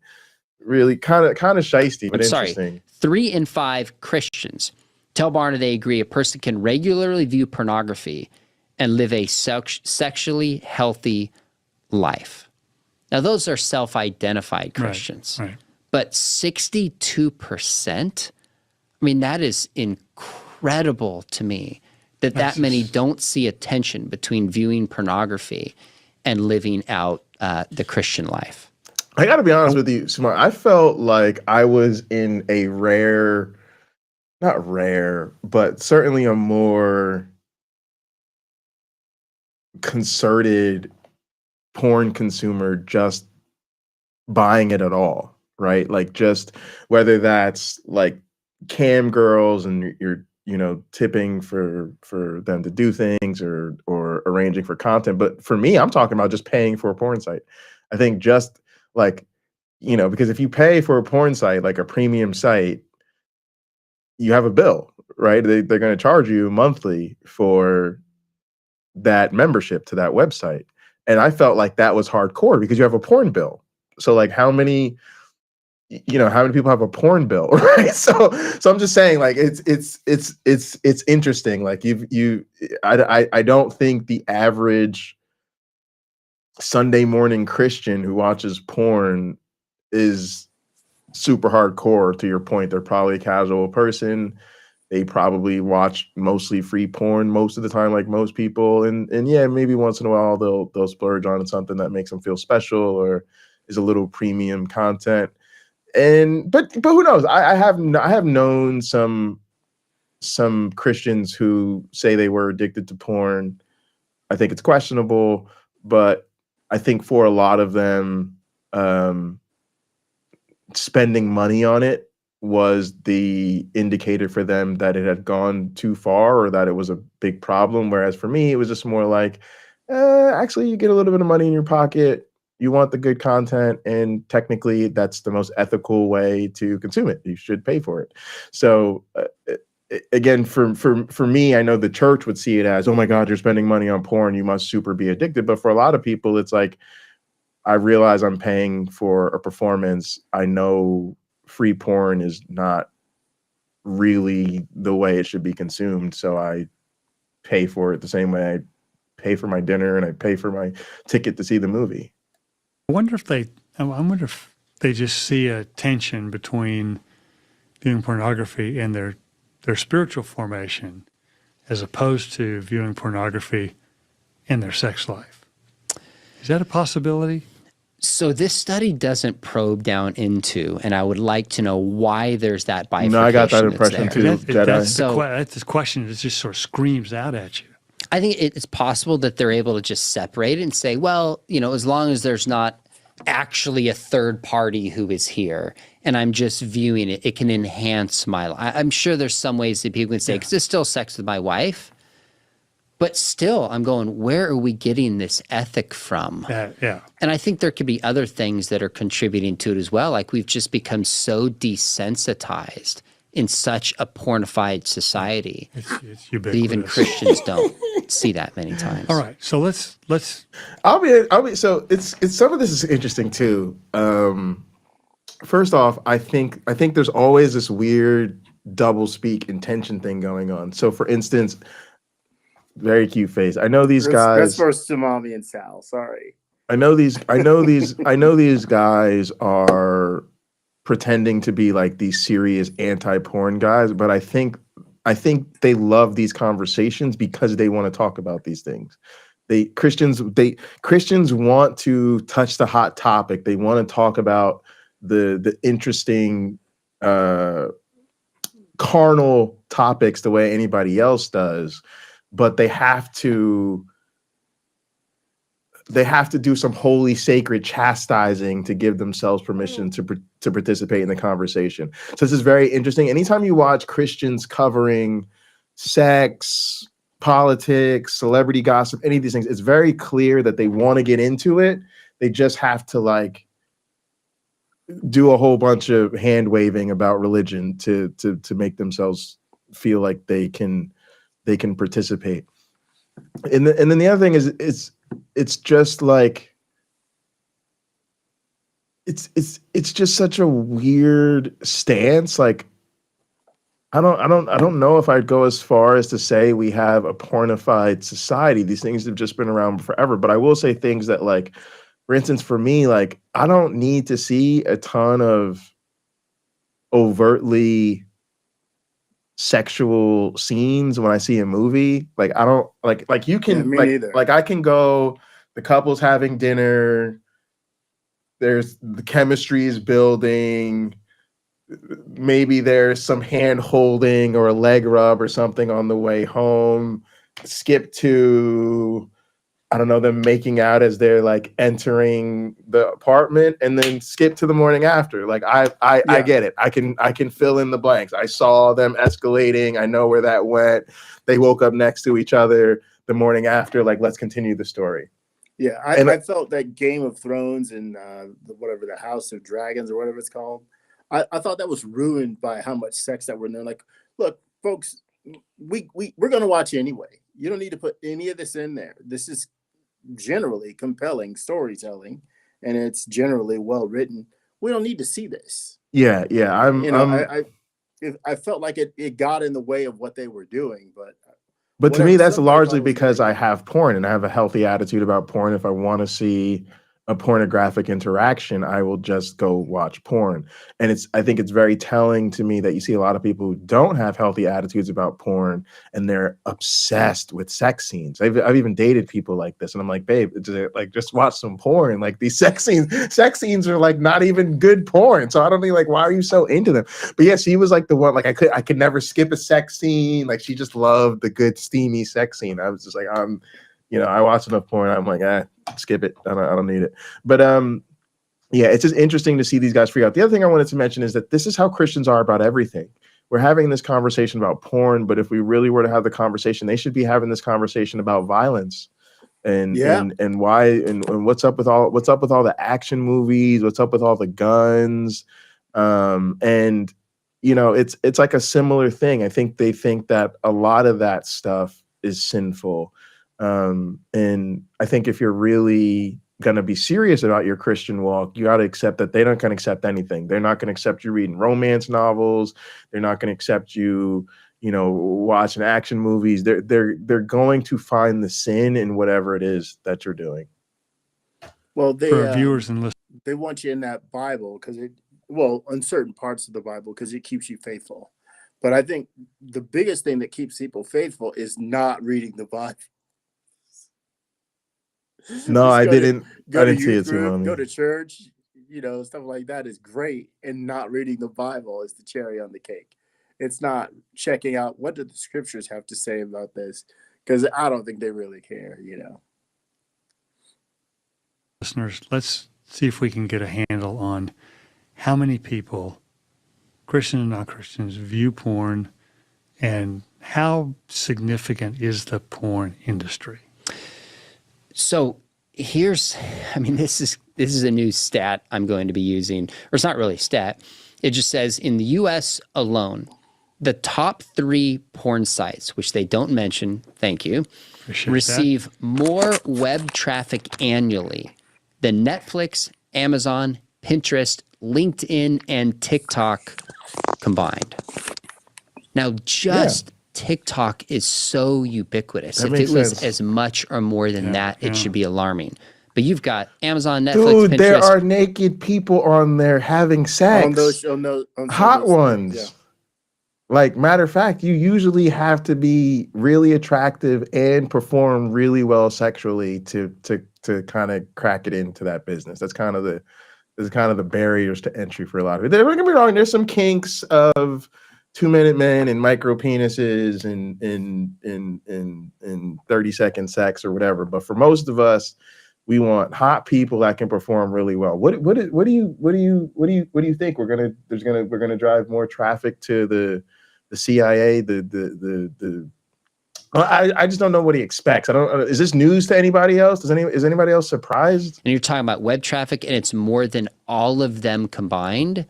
Really, kind of shiesty, but interesting. 3 in 5 Christians tell Barna they agree a person can regularly view pornography and live a sexually healthy life. Now, those are self-identified Christians. Right. But 62%, I mean, that is incredible to me that many don't see a tension between viewing pornography and living out the Christian life. I got to be honest with you, Smart. I felt like I was in a not rare, but certainly a more concerted porn consumer just buying it at all, right? Like, just whether that's like cam girls and you're tipping for them to do things, or for arranging for content. But for me, I'm talking about just paying for a porn site. I think just like, you know, because if you pay for a porn site, like a premium site, you have a bill, right? They're going to charge you monthly for that membership to that website. And I felt like that was hardcore because you have a porn bill. So like how many people have a porn bill, right? So I'm just saying, like, it's interesting. Like I don't think the average Sunday morning Christian who watches porn is super hardcore. To your point, they're probably a casual person. They probably watch mostly free porn most of the time, like most people. And yeah, maybe once in a while they'll splurge on something that makes them feel special or is a little premium content. But who knows? I have known some Christians who say they were addicted to porn. I think it's questionable, but I think for a lot of them, spending money on it was the indicator for them that it had gone too far or that it was a big problem. Whereas for me, it was just more like, actually, you get a little bit of money in your pocket. You want the good content, and technically that's the most ethical way to consume it. You should pay for it. So again, for me, I know the church would see it as, oh my God, you're spending money on porn, you must super be addicted. But for a lot of people, it's like, I realize I'm paying for a performance. I know free porn is not really the way it should be consumed. So I pay for it the same way I pay for my dinner and I pay for my ticket to see the movie. I wonder if they just see a tension between viewing pornography and their spiritual formation as opposed to viewing pornography in their sex life. Is that a possibility? So this study doesn't probe down into, and I would like to know why there's that bifurcation. No, I got that impression too, Jedi. That's the question that just sort of screams out at you. I think it's possible that they're able to just separate it and say, well, you know, as long as there's not actually a third party who is here and I'm just viewing it, it can enhance my life. I'm sure there's some ways that people can say, because it's still sex with my wife. But still, I'm going, where are we getting this ethic from? Yeah. And I think there could be other things that are contributing to it as well. Like we've just become so desensitized in such a pornified society It's that ubiquitous. even Christians don't see that many times. All right, so let's. I'll be. So it's some of this is interesting too. First off, I think there's always this weird double speak intention thing going on. So for instance, very cute face. I know these guys. That's for Sumami and Sal. Sorry. I know these guys are pretending to be like these serious anti-porn guys, but I think they love these conversations because they want to talk about these things. Christians want to touch the hot topic. They want to talk about the interesting carnal topics the way anybody else does, but they have to do some holy sacred chastising to give themselves permission to participate in the conversation. So this is very interesting. Anytime you watch Christians covering sex, politics, celebrity gossip, any of these things, it's very clear that they want to get into it. They just have to like do a whole bunch of hand waving about religion to make themselves feel like they can participate. And then the other thing is it's just like it's just such a weird stance. Like I don't know if I'd go as far as to say we have a pornified society. These things have just been around forever. But I will say things that, like, for instance, for me, like, I don't need to see a ton of overtly sexual scenes when I see a movie. Like, I don't like you can like I can go, the couple's having dinner, there's the chemistry is building, maybe there's some hand holding or a leg rub or something on the way home, skip to, I don't know, them making out as they're like entering the apartment, and then skip to the morning after. Like I get it. I can fill in the blanks. I saw them escalating. I know where that went. They woke up next to each other. the morning after, like, let's continue the story. Yeah, I felt that Game of Thrones and the House of Dragons or whatever it's called. I thought that was ruined by how much sex that were in there. Like, look, folks, we're gonna watch anyway. You don't need to put any of this in there. This is generally compelling storytelling, and it's generally well written. We don't need to see this. Yeah. I felt like it got in the way of what they were doing, but to me, that's some largely people because always I have porn and I have a healthy attitude about porn. If I want to see a pornographic interaction, I will just go watch porn. And I think it's very telling to me that you see a lot of people who don't have healthy attitudes about porn and they're obsessed with sex scenes. I've even dated people like this, and I'm like, babe, like, just watch some porn. Like, these sex scenes are like not even good porn. So I don't think, like, why are you so into them? But yeah, she was like the one, like, I could never skip a sex scene. Like, she just loved the good steamy sex scene. I was just like, I watch enough porn. I'm like, skip it. I don't need it. But yeah, it's just interesting to see these guys freak out. The other thing I wanted to mention is that this is how Christians are about everything. We're having this conversation about porn, but if we really were to have the conversation, they should be having this conversation about violence and why and what's up with all the action movies, what's up with all the guns, and it's like a similar thing. I think they think that a lot of that stuff is sinful. And I think if you're really going to be serious about your Christian walk, you got to accept that they don't going to accept anything. They're not going to accept you reading romance novels. They're not going to accept you, watching action movies. They're going to find the sin in whatever it is that you're doing. Well, for our viewers and listeners, they want you in that Bible in certain parts of the Bible, because it keeps you faithful. But I think the biggest thing that keeps people faithful is not reading the Bible. No, I didn't see it group, too. Go to church, stuff like that is great. And not reading the Bible is the cherry on the cake. It's not checking out what do the scriptures have to say about this, because I don't think they really care, Listeners, let's see if we can get a handle on how many people, Christian and non-Christians, view porn, and how significant is the porn industry? So this is a new stat I'm going to be using, or it's not really a stat. It just says in the US alone, the top 3 porn sites, which they don't mention, thank you, receive more web traffic annually than Netflix, Amazon, Pinterest, LinkedIn, and TikTok combined. Now, TikTok is so ubiquitous. That if it was sense. As much or more than that, it should be alarming. But you've got Amazon, Netflix, Dude, Pinterest. there are naked people on there having sex. On Hot ones. Yeah. Like, matter of fact, you usually have to be really attractive and perform really well sexually to kind of crack it into that business. That's kind of the barriers to entry for a lot of it. Don't get me wrong, there's some kinks of 2-minute men and micro penises and 30-second sex or whatever. But for most of us, we want hot people that can perform really well. What do you think? We're gonna drive more traffic to the CIA? I just don't know what he expects. I don't. Is this news to anybody else? Is anybody else surprised? And you're talking about web traffic, and it's more than all of them combined.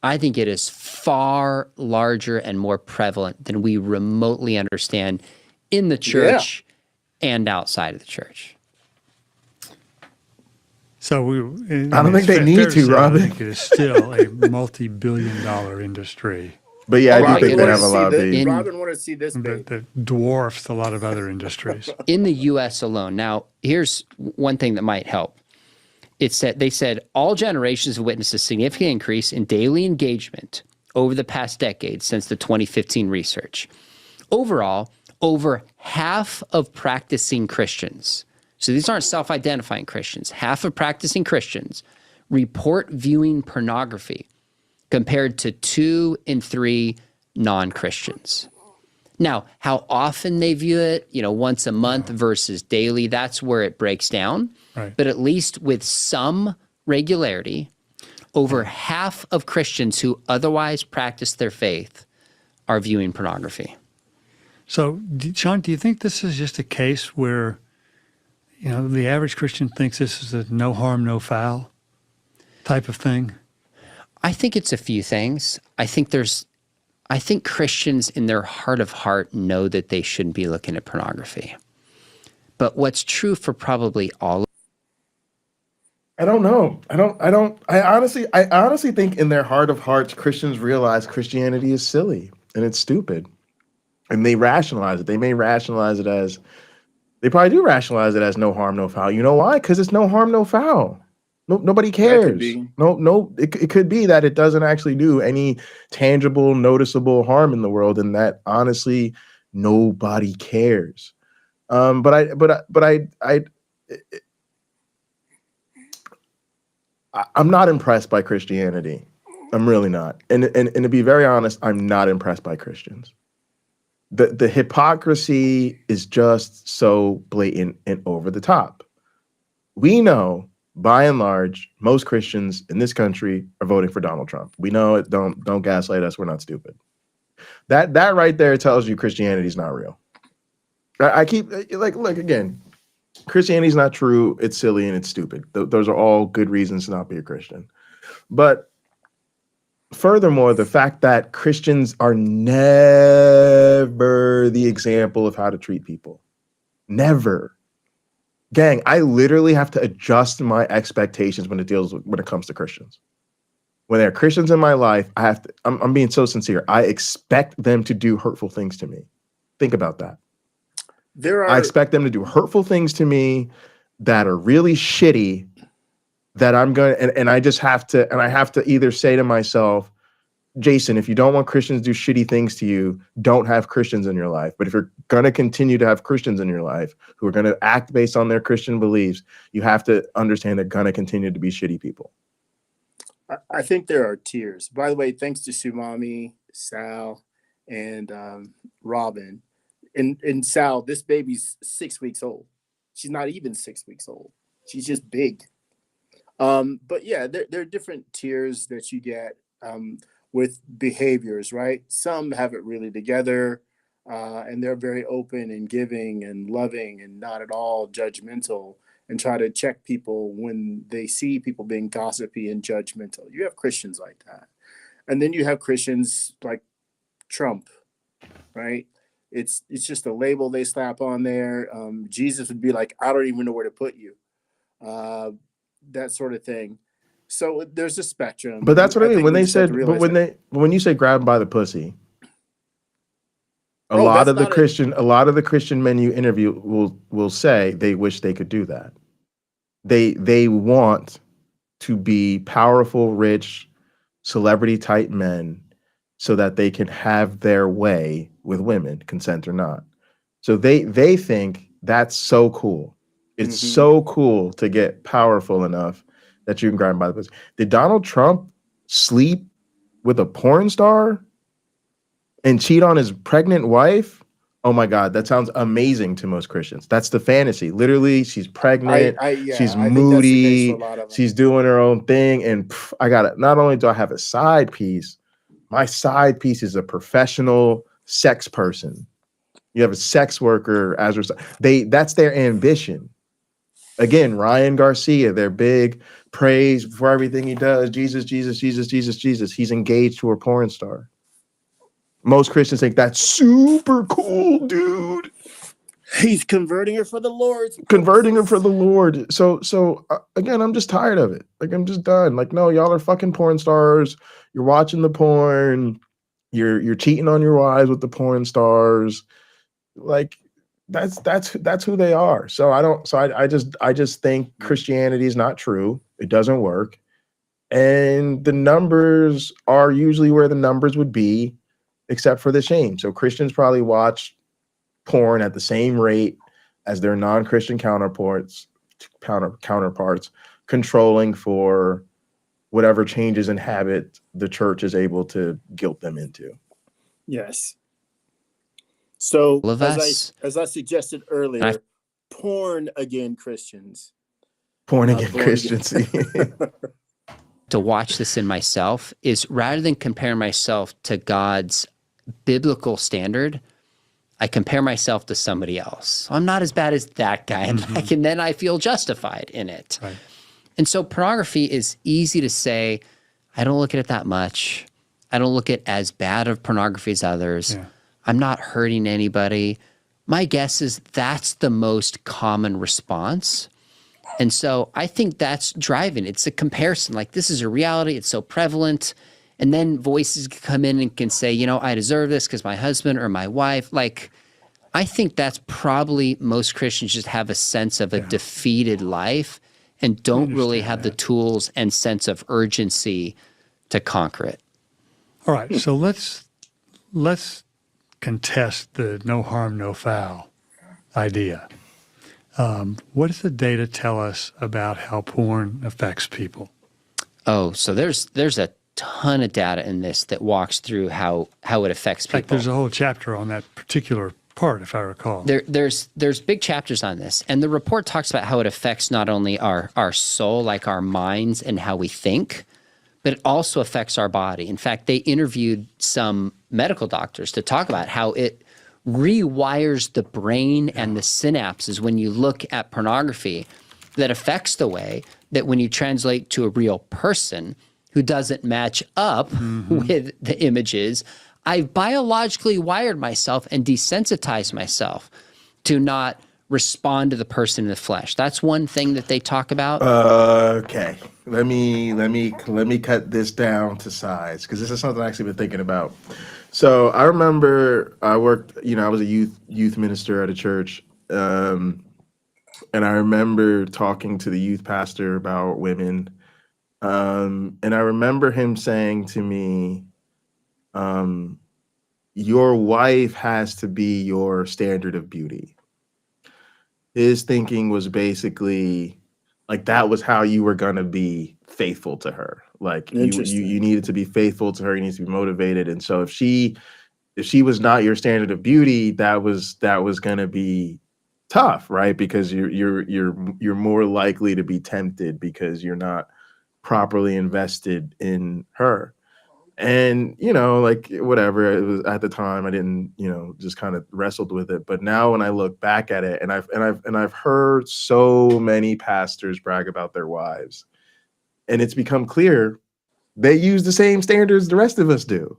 I think it is far larger and more prevalent than we remotely understand in the church and outside of the church. So I don't think they need to, Robin. I think it is still a multi-billion-dollar industry. But yeah, I do think they have a lot lot of Robin wanted to see this that dwarfs a lot of other industries. In the U.S. alone. Now, here's one thing that might help. They said all generations have witnessed a significant increase in daily engagement over the past decade since the 2015 research. Overall, over half of practicing Christians, so these aren't self-identifying Christians, half of practicing Christians report viewing pornography compared to 2 in 3 non-Christians. Now, how often they view it, once a month versus daily, that's where it breaks down. Right. But at least with some regularity, over half of Christians who otherwise practice their faith are viewing pornography. So, Sean, do you think this is just a case where, the average Christian thinks this is a no harm, no foul type of thing? I think it's a few things. I think Christians in their heart of heart know that they shouldn't be looking at pornography. But what's true for probably all I don't know. I honestly think in their heart of hearts, Christians realize Christianity is silly and it's stupid. And they rationalize it. They may rationalize it as, they probably do rationalize it as no harm, no foul. You know why? Because it's no harm, no foul. Nobody cares. It could be that it doesn't actually do any tangible, noticeable harm in the world, and that honestly nobody cares. I'm not impressed by Christianity. I'm really not. And to be very honest, I'm not impressed by Christians. The hypocrisy is just so blatant and over the top. We know, by and large, most Christians in this country are voting for Donald Trump. We know it. Don't gaslight us. We're not stupid. That right there tells you Christianity is not real. I keep look again. Christianity is not true. It's silly and it's stupid. Those are all good reasons to not be a Christian. But furthermore, the fact that Christians are never the example of how to treat people. Never. Gang, I literally have to adjust my expectations when it comes to Christians. When there are Christians in my life, I'm being so sincere. I expect them to do hurtful things to me. Think about that. I expect them to do hurtful things to me that are really shitty, that I'm going to, and I have to either say to myself, Jason, if you don't want Christians to do shitty things to you, don't have Christians in your life. But if you're going to continue to have Christians in your life who are going to act based on their Christian beliefs, you have to understand they're going to continue to be shitty people. I think there are tiers. By the way, thanks to Sumami, Sal, and Robin. And Sal, this baby's 6 weeks old. She's not even 6 weeks old. She's just big. But yeah, there are different tiers that you get with behaviors, right? Some have it really together, and they're very open and giving and loving and not at all judgmental, and try to check people when they see people being gossipy and judgmental. You have Christians like that. And then you have Christians like Trump, right? It's just a label they slap on there. Jesus would be like, I don't even know where to put you. That sort of thing. So there's a spectrum. But that's what I mean. When you say grab by the pussy, a lot of the Christian men you interview will say they wish they could do that. They want to be powerful, rich, celebrity type men so that they can have their way with women, consent or not. So they think that's so cool. It's so cool to get powerful enough that you can grab them by the pussy. Did Donald Trump sleep with a porn star and cheat on his pregnant wife? Oh my God, that sounds amazing to most Christians. That's the fantasy. Literally, she's pregnant, she's moody, she's doing her own thing, and I got it. Not only do I have a side piece, my side piece is a professional sex person. You have a sex worker as that's their ambition. Again, Ryan Garcia, their big praise for everything he does. Jesus, Jesus, Jesus, Jesus, Jesus. He's engaged to a porn star. Most Christians think that's super cool, dude. He's converting her for the Lord. So again, I'm just tired of it. Like, I'm just done. Like, no, y'all are fucking porn stars. You're watching the porn. You're cheating on your wives with the porn stars. Like, that's who they are. So I just think Christianity is not true. It doesn't work. And the numbers are usually where the numbers would be, except for the shame. So Christians probably watch porn at the same rate as their non-Christian counterparts, controlling for whatever changes in habit the church is able to guilt them into. Yes. So as I suggested earlier, porn again Christians. Porn again Christians. To watch this in myself is, rather than compare myself to God's biblical standard, I compare myself to somebody else. So I'm not as bad as that guy. And then I feel justified in it. Right. And so pornography is easy to say, I don't look at it that much. I don't look at as bad of pornography as others. Yeah. I'm not hurting anybody. My guess is that's the most common response. And so I think that's driving. It's a comparison. Like, this is a reality. It's so prevalent. And then voices can come in and can say, you know, I deserve this because my husband or my wife. Like, I think that's probably most Christians just have a sense of a defeated life and don't really have the tools and sense of urgency to conquer it. All right, so let's contest the no harm, no foul idea. What does the data tell us about how porn affects people? Oh, so there's a ton of data in this that walks through how it affects people. Like, there's a whole chapter on that particular part, if I recall. There's big chapters on this, and the report talks about how it affects not only our soul, like our minds and how we think, but it also affects our body. In fact, they interviewed some medical doctors to talk about how it rewires the brain and the synapses when you look at pornography, that affects the way that when you translate to a real person who doesn't match up with the images, I've biologically wired myself and desensitized myself to not respond to the person in the flesh. That's one thing that they talk about. Okay, let me cut this down to size, because this is something I've actually been thinking about. So I remember I worked, I was a youth minister at a church, and I remember talking to the youth pastor about women, and I remember him saying to me, your wife has to be your standard of beauty. His thinking was basically like that was how you were going to be faithful to her. Like you needed to be faithful to her. You need to be motivated. And so if she was not your standard of beauty, that was going to be tough, right? Because you're more likely to be tempted because you're not properly invested in her. And, like whatever it was at the time, I didn't, just kind of wrestled with it. But now when I look back at it, and I've heard so many pastors brag about their wives, and it's become clear they use the same standards the rest of us do.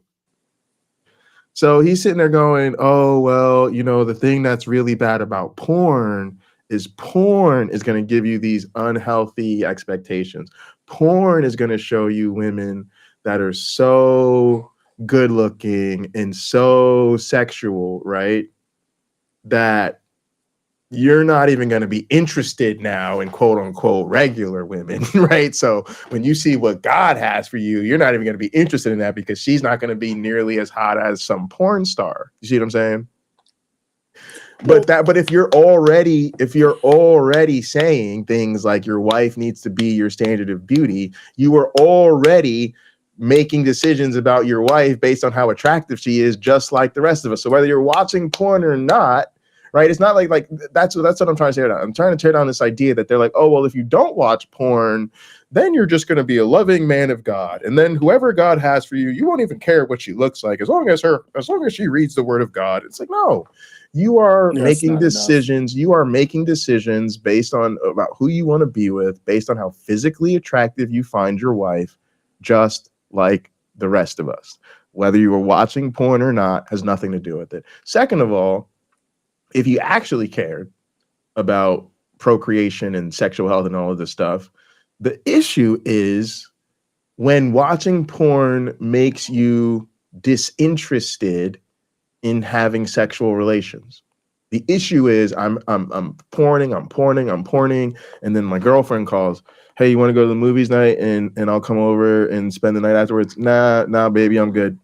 So he's sitting there going, oh, well, the thing that's really bad about porn is going to give you these unhealthy expectations. Porn is going to show you women that are so good looking and so sexual, right? That you're not even going to be interested now in quote unquote regular women, right? So when you see what God has for you, you're not even going to be interested in that because she's not going to be nearly as hot as some porn star. You see what I'm saying? But if you're already saying things like your wife needs to be your standard of beauty, you are already making decisions about your wife based on how attractive she is, just like the rest of us. So whether you're watching porn or not, right? It's not like that's what I'm trying to say. I'm trying to tear down this idea that they're like, oh, well, if you don't watch porn, then you're just going to be a loving man of God. And then whoever God has for you, you won't even care what she looks like as long as she reads the word of God. It's like, no, you are making decisions. You are making decisions based on about who you want to be with, based on how physically attractive you find your wife, just like the rest of us. Whether you were watching porn or not has nothing to do with it. Second of all, if you actually cared about procreation and sexual health and all of this stuff, the issue is when watching porn makes you disinterested in having sexual relations. The issue is I'm porning, and then my girlfriend calls, hey, you want to go to the movies night and I'll come over and spend the night afterwards? Nah, baby, I'm good.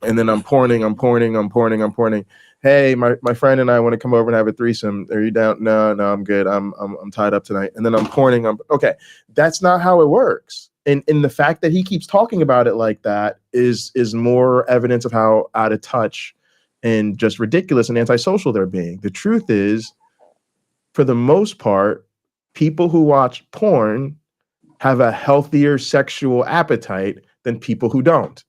And then I'm porning. Hey, my friend and I want to come over and have a threesome. Are you down? No, I'm good. I'm tied up tonight. And then I'm porning. Okay. That's not how it works. And the fact that he keeps talking about it like that is more evidence of how out of touch and just ridiculous and antisocial they're being. The truth is, for the most part, people who watch porn have a healthier sexual appetite than people who don't.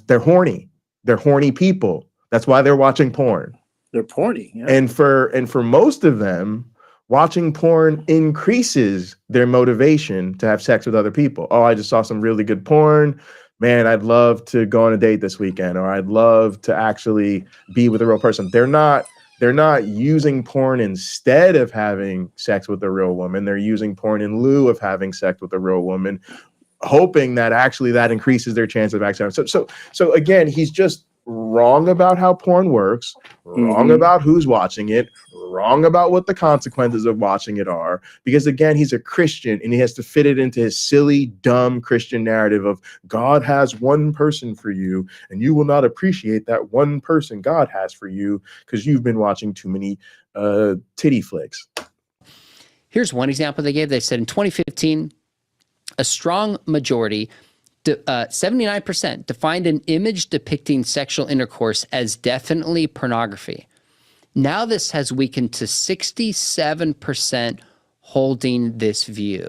They're horny. They're horny people. That's why they're watching porn. They're porny. Yeah. And for most of them, watching porn increases their motivation to have sex with other people. Oh, I just saw some really good porn. Man, I'd love to go on a date this weekend, or I'd love to actually be with a real person. They're not using porn instead of having sex with a real woman. They're using porn in lieu of having sex with a real woman, hoping that actually that increases their chance of accident. So again, he's just wrong about how porn works, wrong about who's watching it, wrong about what the consequences of watching it are, because again, he's a Christian and he has to fit it into his silly, dumb Christian narrative of God has one person for you and you will not appreciate that one person God has for you because you've been watching too many titty flicks. Here's one example they gave. They said in 2015, a strong majority, 79%, defined an image depicting sexual intercourse as definitely pornography. Now this has weakened to 67% holding this view.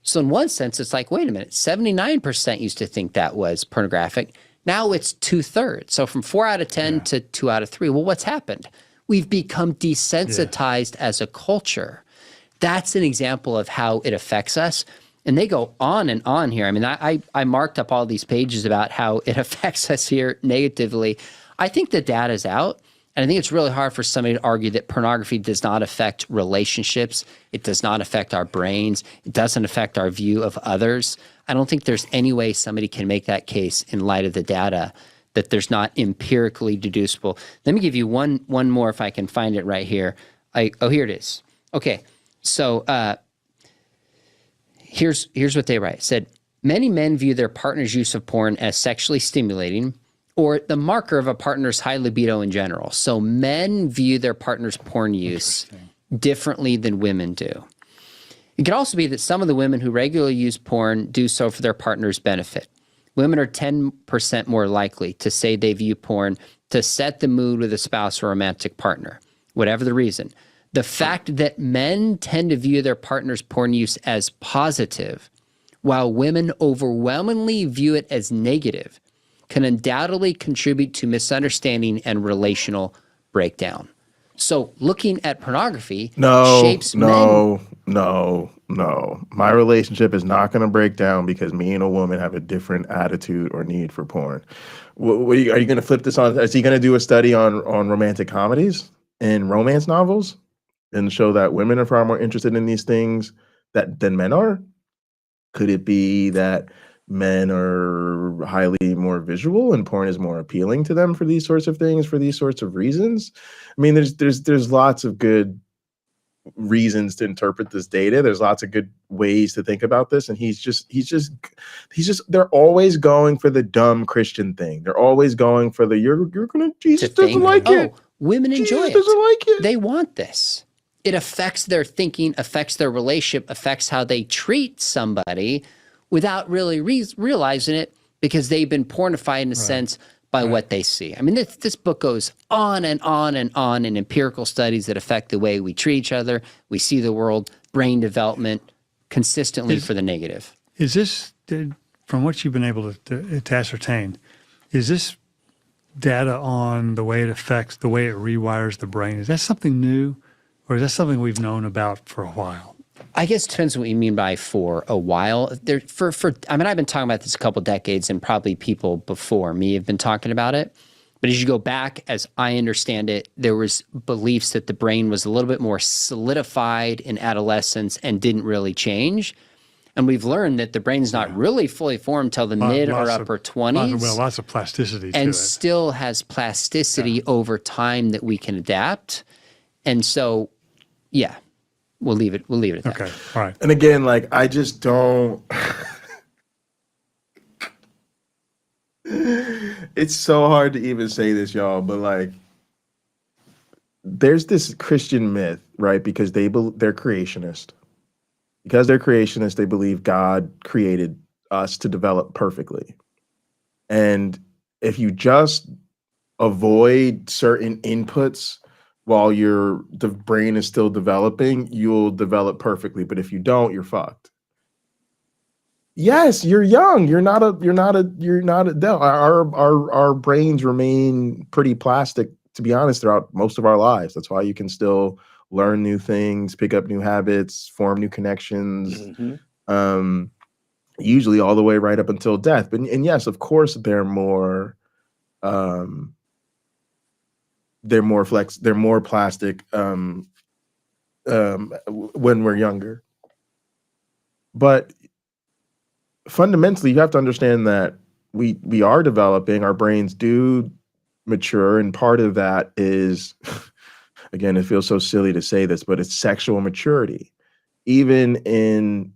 So in one sense, it's like, wait a minute, 79% used to think that was pornographic. Now it's 2/3. So from 4 out of 10 to 2 out of 3. Well, what's happened? We've become desensitized as a culture. That's an example of how it affects us. And they go on and on here. I mean, I marked up all these pages about how it affects us here negatively. I think the data's out. And I think it's really hard for somebody to argue that pornography does not affect relationships. It does not affect our brains. It doesn't affect our view of others. I don't think there's any way somebody can make that case in light of the data that there's not empirically deducible. Let me give you one more if I can find it right here. Here it is. Okay, so here's what they write. It said, many men view their partner's use of porn as sexually stimulating or the marker of a partner's high libido in general. So men view their partner's porn use differently than women do. It could also be that some of the women who regularly use porn do so for their partner's benefit. Women are 10% more likely to say they view porn to set the mood with a spouse or romantic partner, whatever the reason. The fact that men tend to view their partner's porn use as positive, while women overwhelmingly view it as negative, can undoubtedly contribute to misunderstanding and relational breakdown. So looking at pornography shapes men. No. My relationship is not going to break down because me and a woman have a different attitude or need for porn. Are you going to flip this on? Is he going to do a study on romantic comedies and romance novels and show that women are far more interested in these things than men are? Could it be that men are highly more visual and porn is more appealing to them for these sorts of things, for these sorts of reasons? I mean, there's lots of good reasons to interpret this data. There's lots of good ways to think about this. And he's just, they're always going for the dumb Christian thing. They're always going for the, Jesus doesn't like it. Women enjoy it. Doesn't like it. They want this. It affects their thinking, affects their relationship, affects how they treat somebody without really realizing it because they've been pornified in a sense by what they see. I mean, this book goes on and on and on in empirical studies that affect the way we treat each other, we see the world, brain development, consistently for the negative. Is this, from what you've been able to ascertain, is this data on the way it affects, the way it rewires the brain, is that something new or is that something we've known about for a while? I guess it depends on what you mean by for a while. I mean, I've been talking about this a couple decades and probably people before me have been talking about it. But as you go back, as I understand it, there was beliefs that the brain was a little bit more solidified in adolescence and didn't really change. And we've learned that the brain's not really fully formed till the mid or upper 20s. Lots of plasticity to it. And still has plasticity over time that we can adapt. And so, yeah. We'll leave it at that. Okay, all right. And again, like, I just don't. It's so hard to even say this, y'all, but like, there's this Christian myth, right? Because they're creationist. Because they're creationists, they believe God created us to develop perfectly. And if you just avoid certain inputs while the brain is still developing, you'll develop perfectly. But if you don't, you're fucked. Yes, you're young. You're not a our brains remain pretty plastic to be honest, throughout most of our lives. That's why you can still learn new things, pick up new habits, form new connections, usually all the way right up until death. But and yes, of course, they're more plastic when we're younger. But fundamentally, you have to understand that we are developing, our brains do mature, and part of that is, again, it feels so silly to say this, but it's sexual maturity. Even in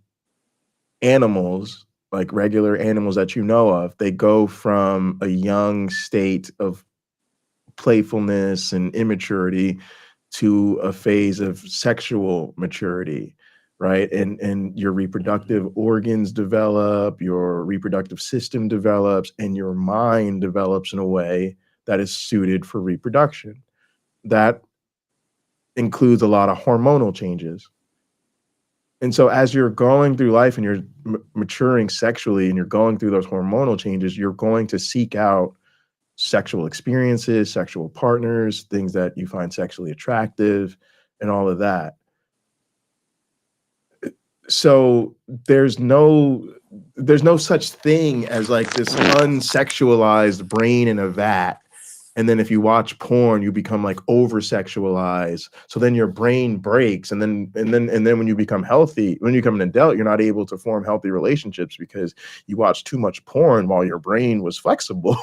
animals, like regular animals that you know of, they go from a young state of playfulness and immaturity to a phase of sexual maturity, right? And your reproductive organs develop, your reproductive system develops, and your mind develops in a way that is suited for reproduction. That includes a lot of hormonal changes. And so as you're going through life and you're maturing sexually and you're going through those hormonal changes, you're going to seek out sexual experiences, sexual partners, things that you find sexually attractive, and all of that. So there's no such thing as like this unsexualized brain in a vat. And then if you watch porn, you become like over sexualized. So then your brain breaks. And then when you become healthy, when you become an adult, you're not able to form healthy relationships because you watch too much porn while your brain was flexible.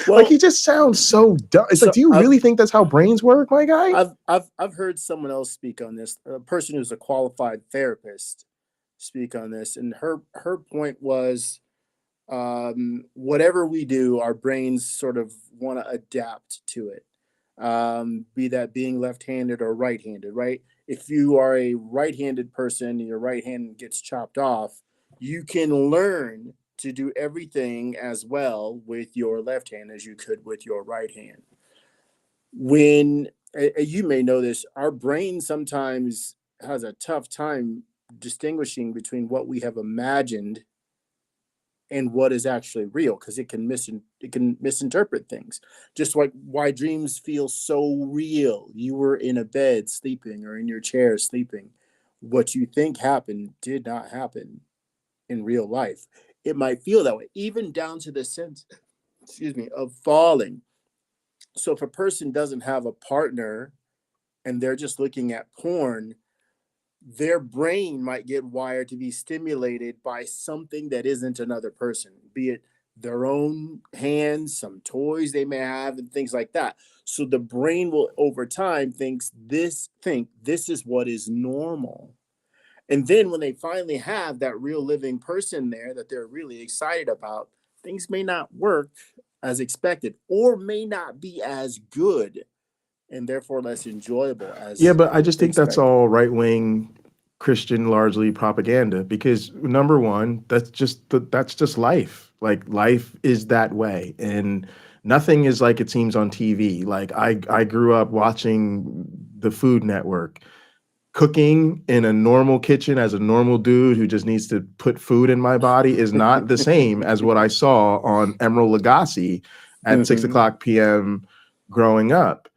Like he just sounds so dumb. It's like, do you really think that's how brains work, my guy? I've heard someone else speak on this, a person who's a qualified therapist speak on this. And her point was, whatever we do, our brains sort of want to adapt to it. Be that being left-handed or right-handed, right? If you are a right-handed person and your right hand gets chopped off, you can learn to do everything as well with your left hand as you could with your right hand. When you may know this, our brain sometimes has a tough time distinguishing between what we have imagined and what is actually real, because it can misinterpret things. Just like why dreams feel so real. You were in a bed sleeping or in your chair sleeping. What you think happened did not happen in real life. It might feel that way, even down to the sense, of falling. So if a person doesn't have a partner and they're just looking at porn, their brain might get wired to be stimulated by something that isn't another person, be it their own hands, some toys they may have, and things like that. So the brain will, over time, think this is what is normal. And then when they finally have that real living person there that they're really excited about, things may not work as expected or may not be as good, and therefore less enjoyable as. Yeah, but I just think that's all right-wing Christian, largely propaganda, because number one, that's just life. Like life is that way, and nothing is like it seems on TV. Like I grew up watching the Food Network. Cooking in a normal kitchen as a normal dude who just needs to put food in my body is not the same as what I saw on Emeril Lagasse at 6 o'clock p.m. growing up.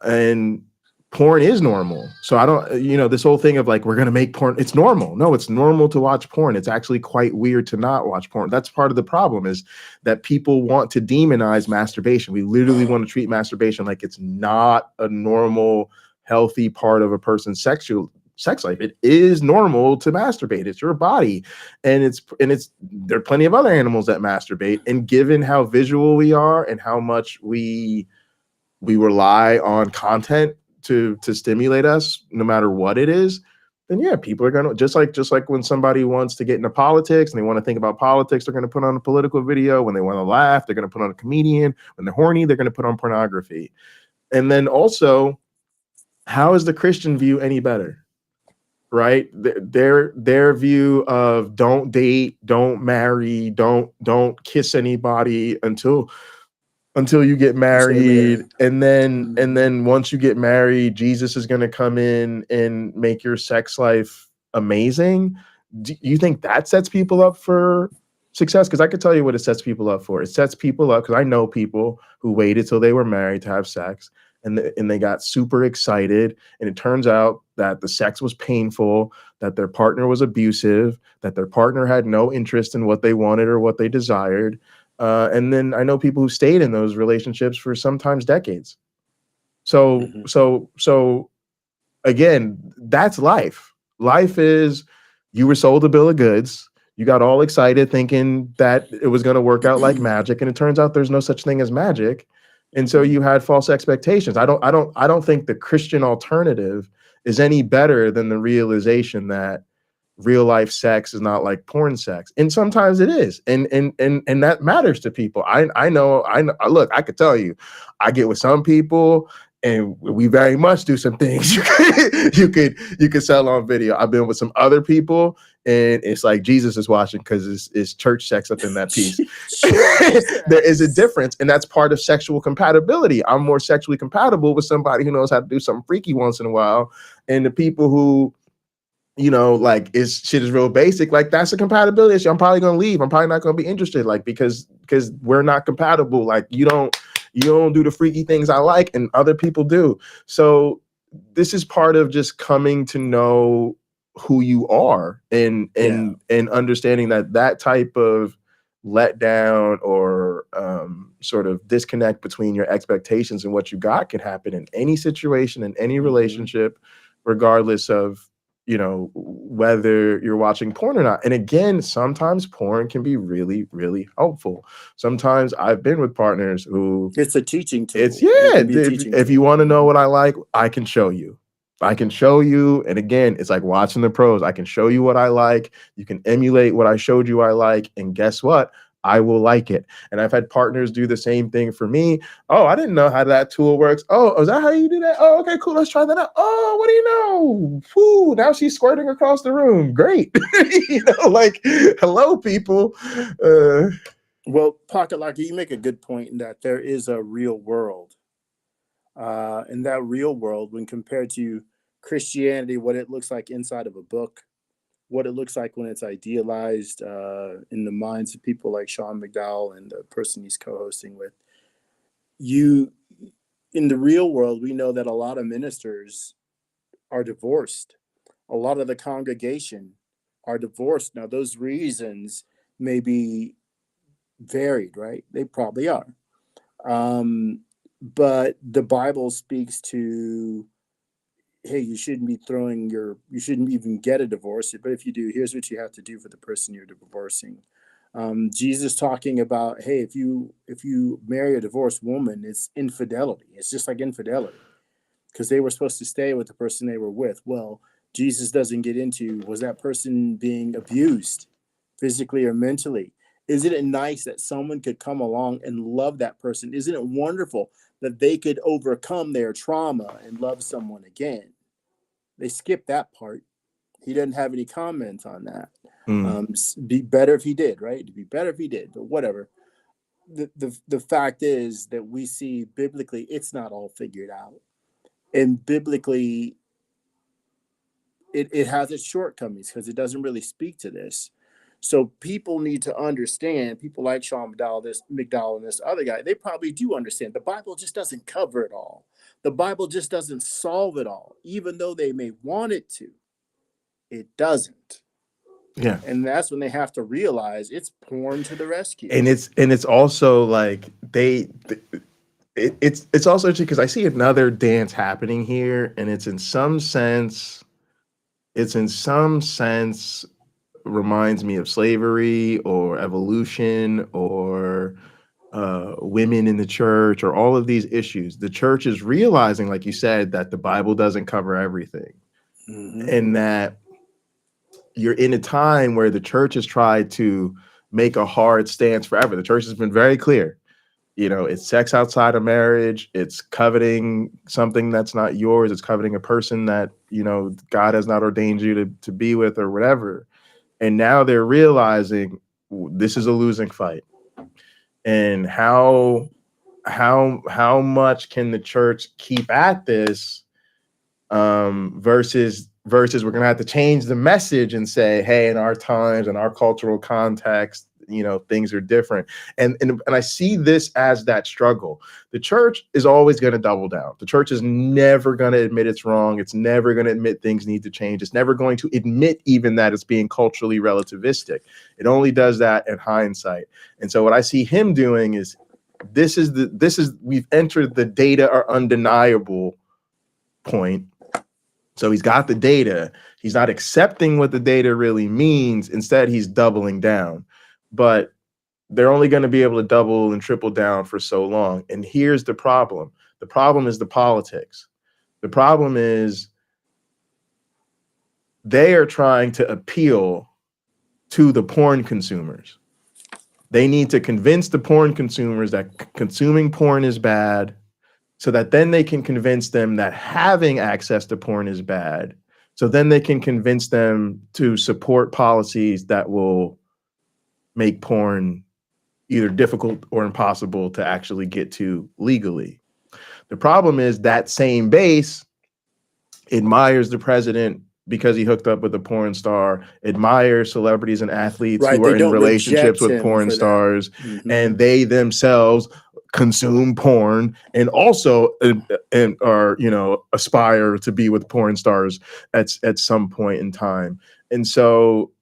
And porn is normal. So I don't, this whole thing of like, we're going to make porn, it's normal. No, it's normal to watch porn. It's actually quite weird to not watch porn. That's part of the problem, is that people want to demonize masturbation. We literally want to treat masturbation like it's not a normal, healthy part of a person's sex life. It is normal to masturbate. It's your body. And there are plenty of other animals that masturbate. And given how visual we are and how much we rely on content to stimulate us, no matter what it is, then yeah, people are gonna just like when somebody wants to get into politics and they want to think about politics, they're gonna put on a political video. When they want to laugh, they're gonna put on a comedian. When they're horny, they're gonna put on pornography. And then also, how is the Christian view any better? Right? Their view of don't date, don't marry, don't kiss anybody until you get married, and then once you get married, Jesus is going to come in and make your sex life amazing. Do you think that sets people up for success? Because I could tell you what it sets people up for. It sets people up, because I know people who waited till they were married to have sex, and they got super excited, and it turns out that the sex was painful, that their partner was abusive, that their partner had no interest in what they wanted or what they desired. And then I know people who stayed in those relationships for sometimes decades. So again, that's life. Life is, you were sold a bill of goods. You got all excited thinking that it was going to work out like magic, and it turns out there's no such thing as magic. And so you had false expectations. I don't think the Christian alternative is any better than the realization that real life sex is not like porn sex. And sometimes it is. And that matters to people. I know, look, I could tell you, I get with some people and we very much do some things you could sell on video. I've been with some other people and it's like Jesus is watching because it's church sex up in that piece. There is a difference, and that's part of sexual compatibility. I'm more sexually compatible with somebody who knows how to do something freaky once in a while, and the people who, you know, like, shit is real basic, like, that's a compatibility issue. I'm probably gonna leave. I'm probably not gonna be interested, like, because we're not compatible. Like, you don't do the freaky things I like, and other people do. So this is part of just coming to know who you are, and understanding that type of letdown or sort of disconnect between your expectations and what you got can happen in any situation, in any relationship, regardless of, you know, whether you're watching porn or not. And again, sometimes porn can be really, really helpful. Sometimes I've been with partners who, it's a teaching tool. If you want to know what I like, I can show you. And again, it's like watching the pros. I can show you what I like. You can emulate what I showed you I like. And guess what? I will like it. And I've had partners do the same thing for me. Oh, I didn't know how that tool works. Oh, is that how you do that? Oh, okay, cool. Let's try that out. Oh, what do you know? Whoo, now she's squirting across the room. Great. You know, like, hello, people. Well, Pocket Locker, you make a good point in that there is a real world. In that real world, when compared to Christianity, what it looks like inside of a book, what it looks like when it's idealized in the minds of people like Sean McDowell and the person he's co-hosting with. In the real world, we know that a lot of ministers are divorced. A lot of the congregation are divorced. Now, those reasons may be varied, right? They probably are. But the Bible speaks to, hey, you shouldn't even get a divorce. But if you do, here's what you have to do for the person you're divorcing. Jesus talking about, hey, if you marry a divorced woman, it's infidelity. It's just like infidelity, because they were supposed to stay with the person they were with. Well, Jesus doesn't get into, was that person being abused physically or mentally? Isn't it nice that someone could come along and love that person? Isn't it wonderful that they could overcome their trauma and love someone again? They skipped that part. He doesn't have any comments on that. Be better if he did, right? It'd be better if he did, but whatever. The fact is that we see biblically, it's not all figured out. And biblically, it has its shortcomings because it doesn't really speak to this. So people need to understand, people like Sean McDowell and this other guy, they probably do understand. The Bible just doesn't cover it all. The Bible just doesn't solve it all. Even though they may want it to, it doesn't. Yeah. And that's when they have to realize it's porn to the rescue. And it's also like it's also interesting because I see another dance happening here, and it's in some sense reminds me of slavery or evolution or women in the church or all of these issues. The church is realizing, like you said, that the Bible doesn't cover everything, and that you're in a time where the church has tried to make a hard stance forever. The church has been very clear. You know, it's sex outside of marriage. It's coveting something that's not yours. It's coveting a person that, you know, God has not ordained you to be with or whatever. And now they're realizing this is a losing fight. And how much can the church keep at this versus we're going to have to change the message and say, hey, in our times, in our cultural context, you know, things are different. And I see this as that struggle. The church is always going to double down. The church is never going to admit it's wrong. It's never going to admit things need to change. It's never going to admit even that it's being culturally relativistic. It only does that in hindsight. And so what I see him doing is we've entered the data are undeniable point. So he's got the data. He's not accepting what the data really means. Instead, he's doubling down. But they're only going to be able to double and triple down for so long. And here's the problem. The problem is the politics. The problem is they are trying to appeal to the porn consumers. They need to convince the porn consumers that consuming porn is bad, so that then they can convince them that having access to porn is bad. So then they can convince them to support policies that will make porn either difficult or impossible to actually get to legally. The problem is that same base admires the president because he hooked up with a porn star, admires celebrities and athletes Right, who they are in don't relationships reject with him porn for that. stars, Mhm. and they themselves consume porn and also and are, you know, aspire to be with porn stars at some point in time. And so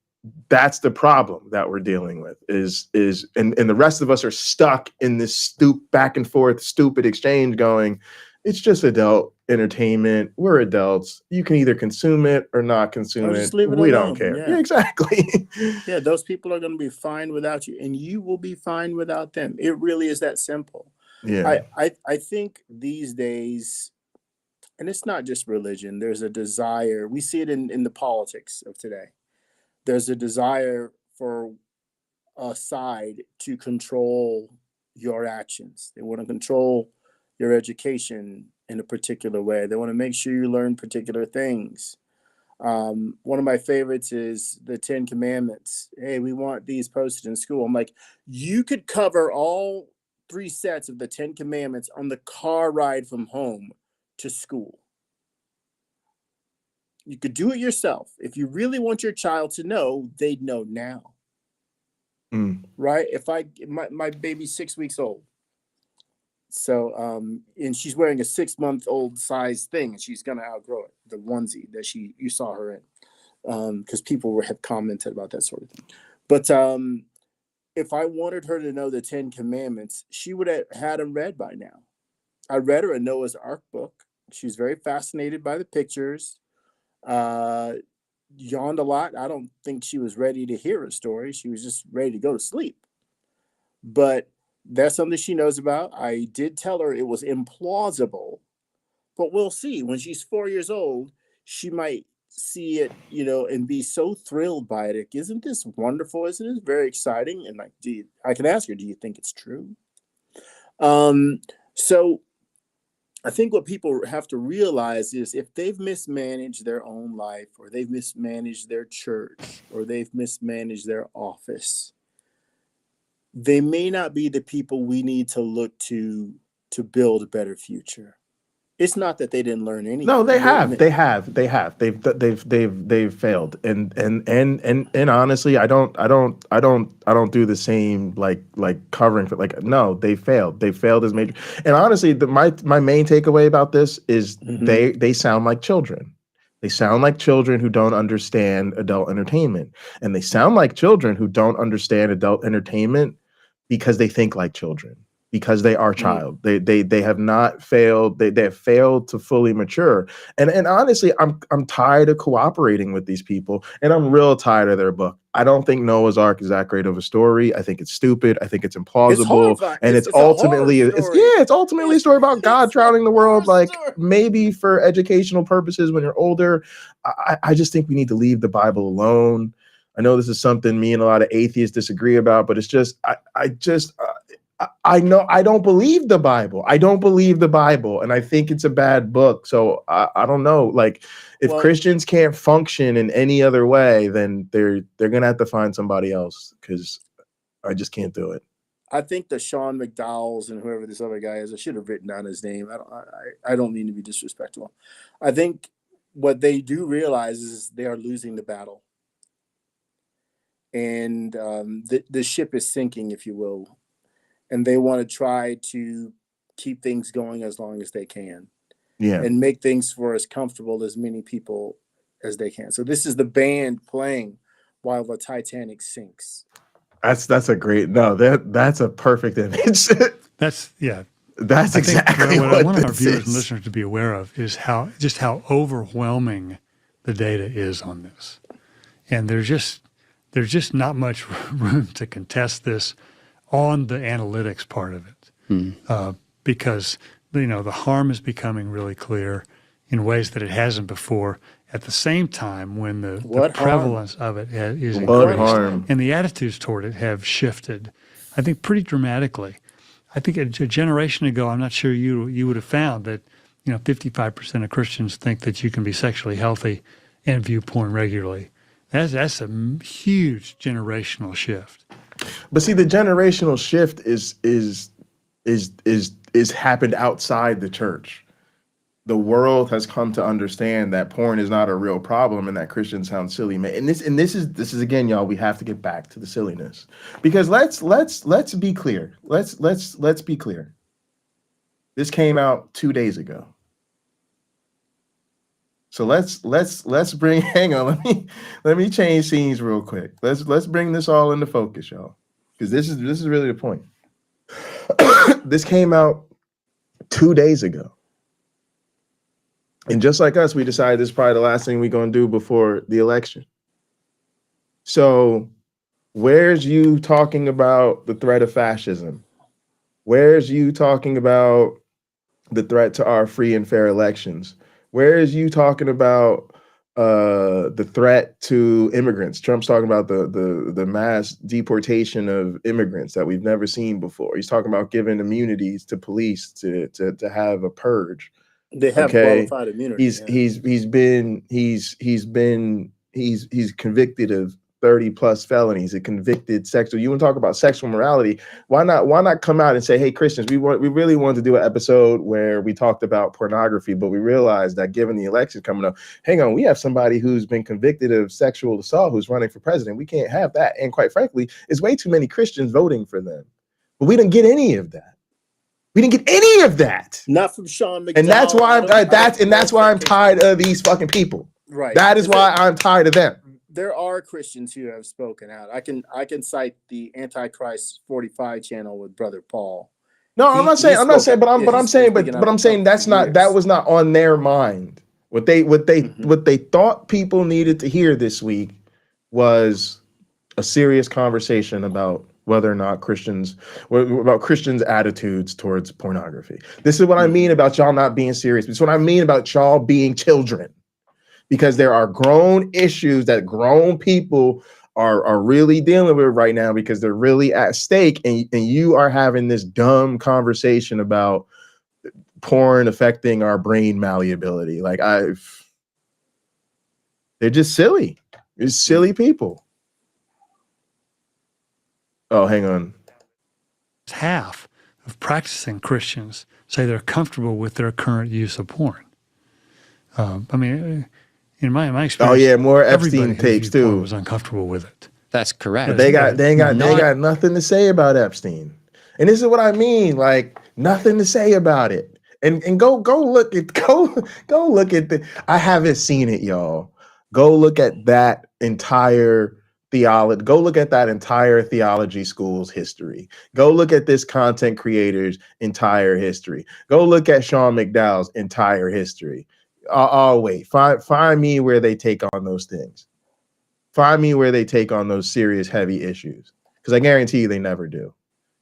that's the problem that we're dealing with and the rest of us are stuck in this back and forth stupid exchange going, it's just adult entertainment. We're adults. You can either consume it or not consume Or it. just leave it We alone. don't care. Yeah. Yeah, exactly. Yeah, those people are going to be fine without you, and you will be fine without them. It really is that simple. Yeah. I think these days, and it's not just religion, there's a desire. We see it in the politics of today. There's a desire for a side to control your actions. They want to control your education in a particular way. They want to make sure you learn particular things. One of my favorites is the 10 Commandments. Hey, we want these posted in school. I'm like, you could cover all 3 sets of the 10 Commandments on the car ride from home to school. You could do it yourself. If you really want your child to know, they'd know now. Right? If my baby's 6 weeks old. So, and she's wearing a 6-month-old size thing, and she's going to outgrow it, the onesie that you saw her in, because people have commented about that sort of thing. But if I wanted her to know the 10 Commandments, she would have had them read by now. I read her a Noah's Ark book. She's very fascinated by the pictures, yawned a lot. I don't think she was ready to hear a story. She was just ready to go to sleep. But that's something she knows about. I did tell her it was implausible, but we'll see. When she's 4 years old, she might see it, you know, and be so thrilled by it. Isn't this wonderful? Isn't it very exciting? And like, I can ask her, do you think it's true? So I think what people have to realize is if they've mismanaged their own life, or they've mismanaged their church, or they've mismanaged their office, they may not be the people we need to look to build a better future. It's not that they didn't learn anything. No, they have. They've failed. And honestly, I don't do the same like covering for like, no, they failed. They failed as major. And honestly, my main takeaway about this is they sound like children. They sound like children who don't understand adult entertainment. And they sound like children who don't understand adult entertainment because they think like children, because they are child. They have not failed. They have failed to fully mature. And honestly, I'm tired of cooperating with these people, and I'm real tired of their book. I don't think Noah's Ark is that great of a story. I think it's stupid. I think it's implausible. And it's ultimately a story about God drowning the world, like maybe for educational purposes when you're older. I just think we need to leave the Bible alone. I know this is something me and a lot of atheists disagree about, but it's just I know I don't believe the Bible. I don't believe the Bible, and I think it's a bad book. So I don't know. Like, if Christians can't function in any other way, then they're gonna have to find somebody else, because I just can't do it. I think the Sean McDowells and whoever this other guy is, I should have written down his name. I don't mean to be disrespectful. I think what they do realize is they are losing the battle. and the ship is sinking, if you will, and they want to try to keep things going as long as they can, and make things for as comfortable as many people as they can. So this is the band playing while the Titanic sinks. That's a great that's a perfect image. That's That's exactly what I want our this viewers is. and listeners to be aware of is how overwhelming the data is on this, and there's just not much room to contest this on the analytics part of it, because the harm is becoming really clear in ways that it hasn't before. At the same time, when the prevalence of it is increased and the attitudes toward it have shifted, I think pretty dramatically. I think a generation ago, I'm not sure you would have found that 55% of Christians think that you can be sexually healthy and view porn regularly. That's a huge generational shift. But see, the generational shift is happened outside the church. The world has come to understand that porn is not a real problem and that Christians sound silly, man. And this is again, y'all, we have to get back to the silliness, because let's be clear. Let's be clear. This came out 2 days ago. So let's bring, hang on, let me change scenes real quick. Let's bring this all into focus, y'all. Because this is really the point. This came out 2 days ago. And just like us, we decided this is probably the last thing we're going to do before the election. So where's you talking about the threat of fascism? Where's you talking about the threat to our free and fair elections? Where is you talking about the threat to immigrants? Trump's talking about the mass deportation of immigrants that we've never seen before. He's talking about giving immunities to police to have a purge. They have qualified immunity. He's convicted of 30 plus felonies, a convicted sexual. You want to talk about sexual morality? Why not come out and say, hey, Christians, we really wanted to do an episode where we talked about pornography, but we realized that given the election coming up, hang on, we have somebody who's been convicted of sexual assault who's running for president. We can't have that. And quite frankly, it's way too many Christians voting for them. But we didn't get any of that. We didn't get any of that. Not from Sean McDowell. And that's why I'm tired of these fucking people. Right. That is why I'm tired of them. There are Christians who have spoken out. I can cite the Antichrist 45 channel with Brother Paul. No, I'm not saying that was not on their mind. What they thought people needed to hear this week was a serious conversation about whether or not Christians attitudes towards pornography. This is what I mean about y'all not being serious. This is what I mean about y'all being children, because there are grown issues that grown people are really dealing with right now because they're really at stake. And you are having this dumb conversation about porn affecting our brain malleability. They're just silly. It's silly people. Oh, hang on. Half of practicing Christians say they're comfortable with their current use of porn. In my experience, oh yeah, more Epstein tapes too. Was uncomfortable with it. That's correct. But they got nothing to say about Epstein, and this is what I mean. Like nothing to say about it. And go look at I haven't seen it, y'all. Go look at that entire theology. Go look at that entire theology school's history. Go look at this content creator's entire history. Go look at Sean McDowell's entire history. I'll wait. Find me where they take on those things. Find me where they take on those serious, heavy issues. Because I guarantee you they never do.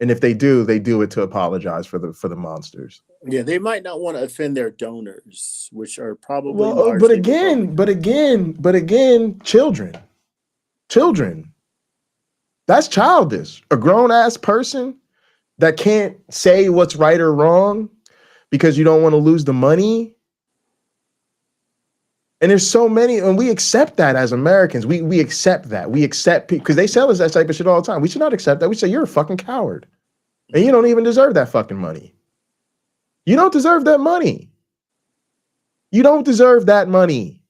And if they do it to apologize for the monsters. Yeah, they might not want to offend their donors, which are probably but again, children. That's childish. A grown-ass person that can't say what's right or wrong because you don't want to lose the money. And there's so many, and we accept that as Americans. We accept that. We accept people because they sell us that type of shit all the time. We should not accept that. We say you're a fucking coward. And you don't even deserve that fucking money. You don't deserve that money. You don't deserve that money.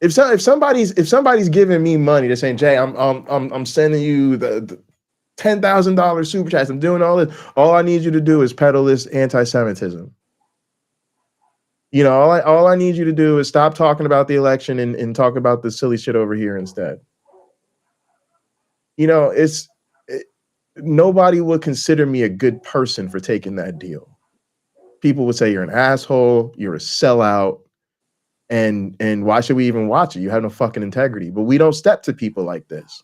if somebody's giving me money, they're saying, Jay, I'm sending you the $10,000 super chats. I'm doing all this. All I need you to do is peddle this anti-Semitism. You know, all I need you to do is stop talking about the election and talk about the silly shit over here instead. You know, nobody would consider me a good person for taking that deal. People would say you're an asshole, you're a sellout, and why should we even watch it? You have no fucking integrity. But we don't step to people like this.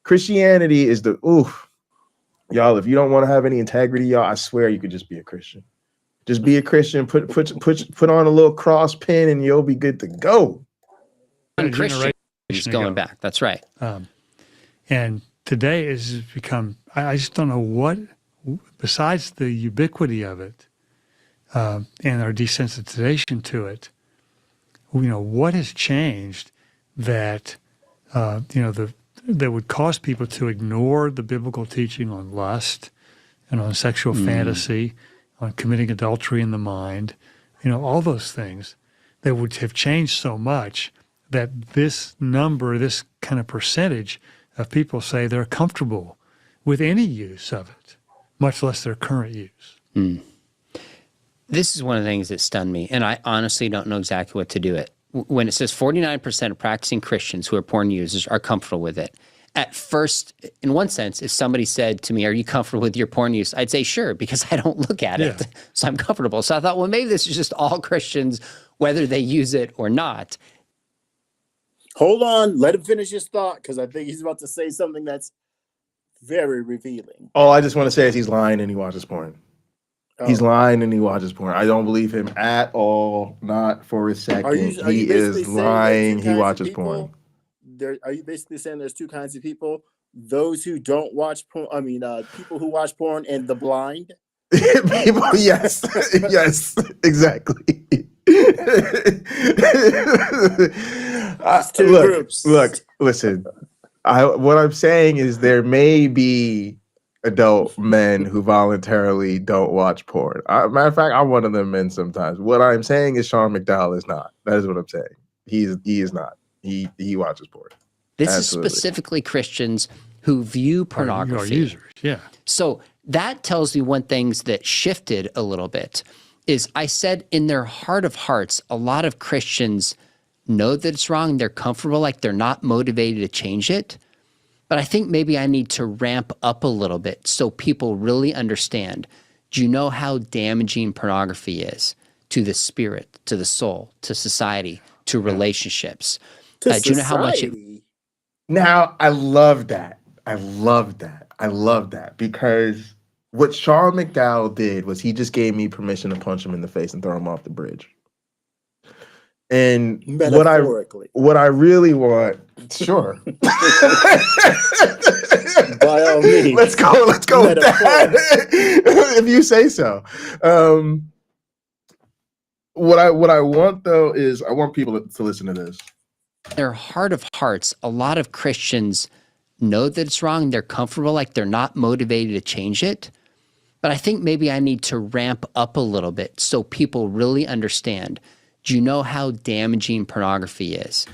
Christianity is y'all, if you don't want to have any integrity, y'all, I swear you could just be a Christian. Just be a Christian, put on a little cross pin and you'll be good to go. Christian is going back. That's right. And today it's become, I just don't know what, besides the ubiquity of it and our desensitization to it, you know, what has changed that, you know, that would cause people to ignore the biblical teaching on lust and on sexual fantasy, on committing adultery in the mind, you know, all those things that would have changed so much that this number, this kind of percentage of people say they're comfortable with any use of it, much less their current use. This is one of the things that stunned me, and I honestly don't know exactly what to do it. When it says 49% of practicing Christians who are porn users are comfortable with it, at first, in one sense, if somebody said to me, are you comfortable with your porn use? I'd say, sure, because I don't look at it, so I'm comfortable. So I thought, well, maybe this is just all Christians, whether they use it or not. Hold on, let him finish his thought, because I think he's about to say something that's very revealing. All I just want to say is he's lying and he watches porn. Oh. He's lying and he watches porn. I don't believe him at all, not for a second. He is lying. He watches porn. Are you basically saying there's two kinds of people? Those who don't watch porn, people who watch porn and the blind? People, yes. Yes, exactly. Two groups. Look, listen. What I'm saying is there may be adult men who voluntarily don't watch porn. Matter of fact, I'm one of them men sometimes. What I'm saying is Sean McDowell is not. That is what I'm saying. He is not. He watches porn. This Absolutely. is specifically Christians who view pornography. Are users, yeah. So that tells me one thing that shifted a little bit is I said in their heart of hearts, a lot of Christians know that it's wrong. They're comfortable, like they're not motivated to change it. But I think maybe I need to ramp up a little bit so people really understand. Do you know how damaging pornography is to the spirit, to the soul, to society, to relationships? Do you know how much it... Now, I love that. I love that because what Sean McDowell did was he just gave me permission to punch him in the face and throw him off the bridge. And what I really want, sure. By all means. Let's go with that. If you say so. What I want though is I want people to listen to this. Their heart of hearts, a lot of Christians know that it's wrong. They're comfortable, like they're not motivated to change it. But I think maybe I need to ramp up a little bit so people really understand. Do you know how damaging pornography is?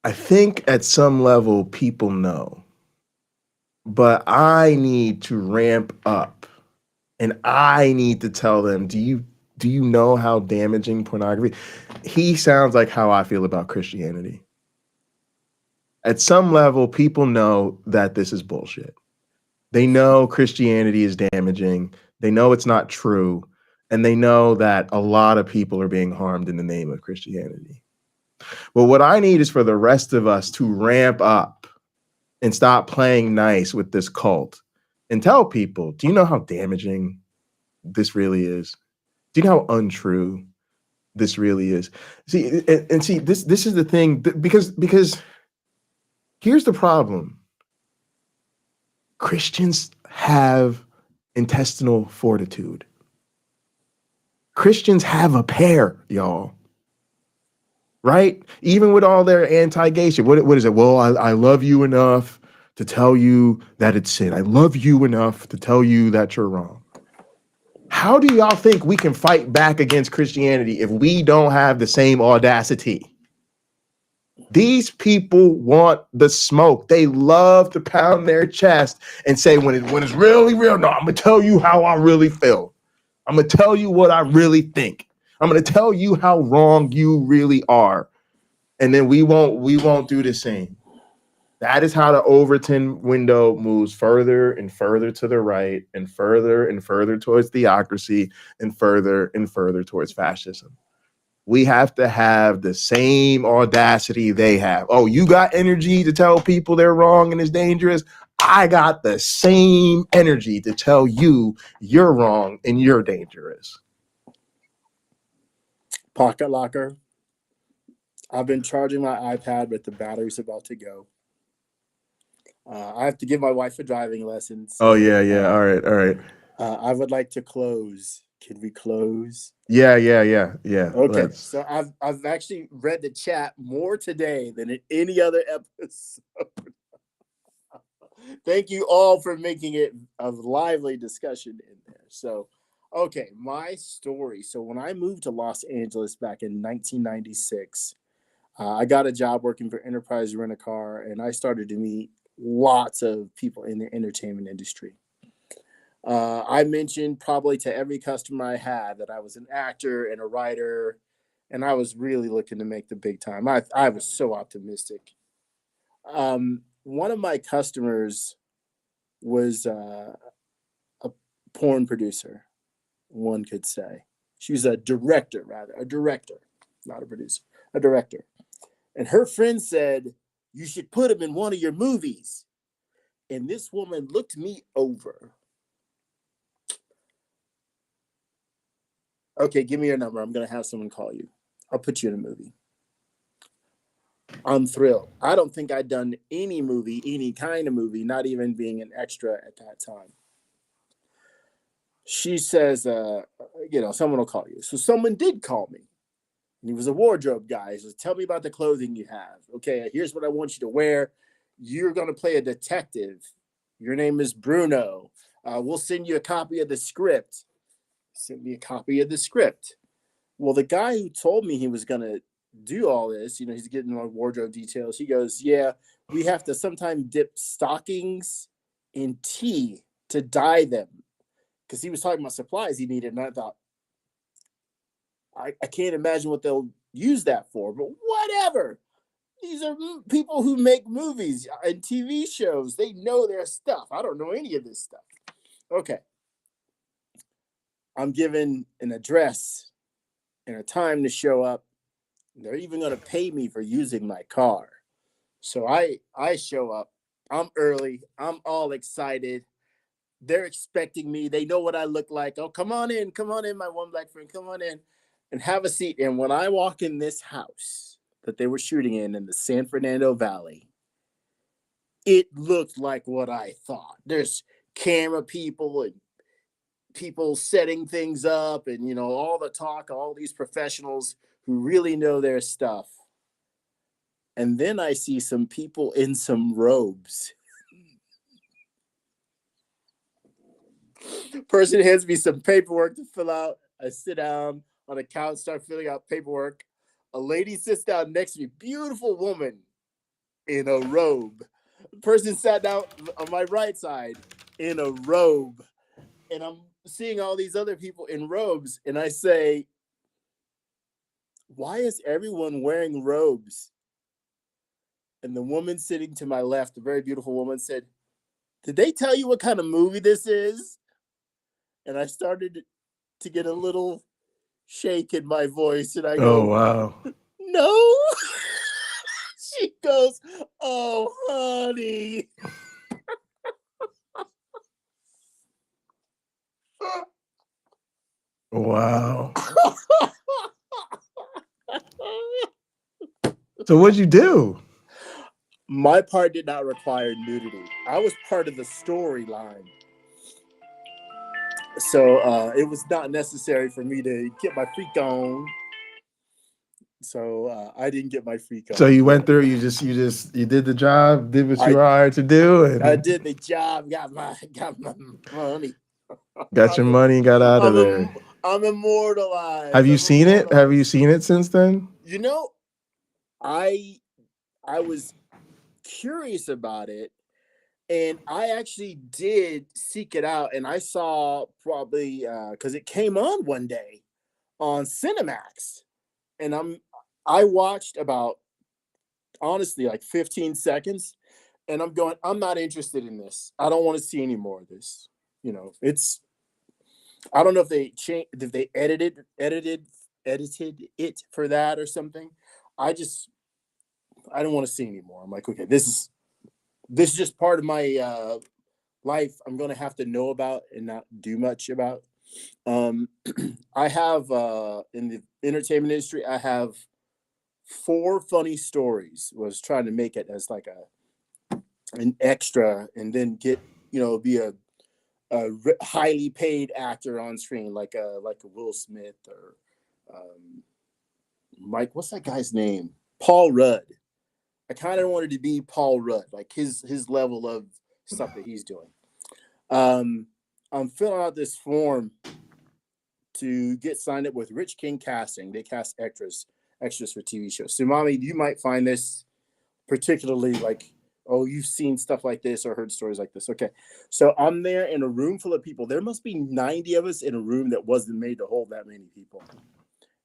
I think at some level people know, but I need to ramp up and I need to tell them, do you know how damaging pornography? He sounds like how I feel about Christianity. At some level, people know that this is bullshit. They know Christianity is damaging. They know it's not true. And they know that a lot of people are being harmed in the name of Christianity. But what I need is for the rest of us to ramp up and stop playing nice with this cult and tell people, do you know how damaging this really is? Do you know how untrue this really is? See, and see, this is the thing, because here's the problem. Christians have intestinal fortitude. Christians have a pair, y'all. Right? Even with all their anti-gay shit. What is it? Well, I love you enough to tell you that it's sin. I love you enough to tell you that you're wrong. How do y'all think we can fight back against Christianity if we don't have the same audacity? These people want the smoke. They love to pound their chest and say, when it's really real, no, I'm gonna tell you how I really feel. I'm gonna tell you what I really think. I'm gonna tell you how wrong you really are. And then we won't do the same. That is how the Overton window moves further and further to the right, and further towards theocracy, and further towards fascism. We have to have the same audacity they have. Oh, you got energy to tell people they're wrong and it's dangerous? I got the same energy to tell you you're wrong and you're dangerous. Pocket locker. I've been charging my iPad, but the battery's about to go. I have to give my wife a driving lesson. So, oh, yeah. All right. I would like to close. Can we close? Yeah. Okay. So I've actually read the chat more today than in any other episode. Thank you all for making it a lively discussion in there. So, okay, my story. So when I moved to Los Angeles back in 1996, I got a job working for Enterprise Rent-A-Car, and I started to meet lots of people in the entertainment industry. I mentioned probably to every customer I had that I was an actor and a writer, and I was really looking to make the big time. I was so optimistic. One of my customers was a porn producer, one could say. She was a director, not a producer, a director. And her friend said, you should put him in one of your movies. And this woman looked me over. Okay, give me your number. I'm going to have someone call you. I'll put you in a movie. I'm thrilled. I don't think I'd done any movie, any kind of movie, not even being an extra at that time. She says, someone will call you. So someone did call me. And he was a wardrobe guy. He says, tell me about the clothing you have. Okay, here's what I want you to wear. You're going to play a detective. Your name is Bruno. We'll send you a copy of the script. Send me a copy of the script. Well, the guy who told me he was going to do all this, he's getting my wardrobe details. He goes, yeah, we have to sometimes dip stockings in tea to dye them. Because he was talking about supplies he needed. And I thought, I can't imagine what they'll use that for, but whatever. These are people who make movies and TV shows. They know their stuff. I don't know any of this stuff. Okay. I'm given an address and a time to show up. They're even going to pay me for using my car. So I show up. I'm early. I'm all excited. They're expecting me. They know what I look like. Oh, come on in, my one black friend. Come on in and have a seat. And when I walk in this house that they were shooting in the San Fernando Valley, it looked like what I thought. There's camera people and people setting things up and, all the talk, all these professionals who really know their stuff. And then I see some people in some robes. Person hands me some paperwork to fill out. I sit down on a couch, start filling out paperwork. A lady sits down next to me, beautiful woman in a robe. Person sat down on my right side in a robe. And I'm seeing all these other people in robes. And I say, why is everyone wearing robes? And the woman sitting to my left, a very beautiful woman, said, did they tell you what kind of movie this is? And I started to get a little shake in my voice. And I go, oh, wow. No. She goes, oh, honey. Wow. So what'd you do? My part did not require nudity. I was part of the storyline. So it was not necessary for me to get my freak on. So I didn't get my freak on. So you went through, you did the job, did what you were hired to do. And I did the job, got my money. Got your money, got out of there. I'm immortalized. Have you seen it? Have you seen it since then? I I was curious about it, and I actually did seek it out, and I saw probably because it came on one day on Cinemax, and I watched about, honestly, like 15 seconds, and I'm going, I'm not interested in this. I don't want to see any more of this. You know, it's, I don't know if they changed, if they edited it for that or something. I don't want to see anymore. I'm like, okay, this is just part of my life. I'm gonna have to know about and not do much about. I have in the entertainment industry, I have 4 funny stories. Was trying to make it as like an extra, and then get, you know, be a highly paid actor on screen, like a Will Smith or Mike. What's that guy's name? Paul Rudd. I kind of wanted to be Paul Rudd, like his level of stuff that he's doing. I'm filling out this form to get signed up with Rich King Casting. They cast extras for TV shows. So, Mommy, you might find this particularly like, oh, you've seen stuff like this or heard stories like this. Okay. So I'm there in a room full of people. There must be 90 of us in a room that wasn't made to hold that many people.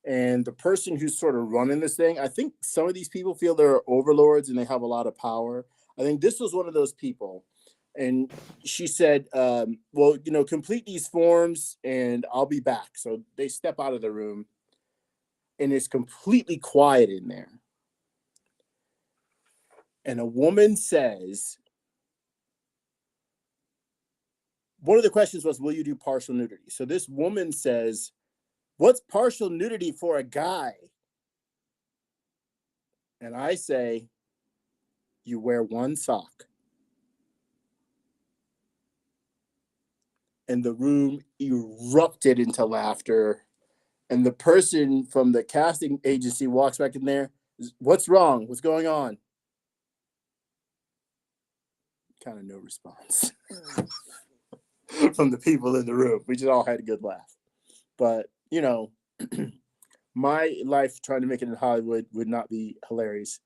And the person who's sort of running this thing, I think some of these people feel they're overlords and they have a lot of power. I think this was one of those people. And she said, well, you know, complete these forms and I'll be back. So they step out of the room and it's completely quiet in there. And a woman says, one of the questions was, will you do partial nudity? So this woman says, what's partial nudity for a guy? And I say, you wear one sock. And the room erupted into laughter. And the person from the casting agency walks back in there. What's wrong? What's going on? Kind of no response from the people in the room. We just all had a good laugh. But, you know, my life trying to make it in Hollywood would not be hilarious,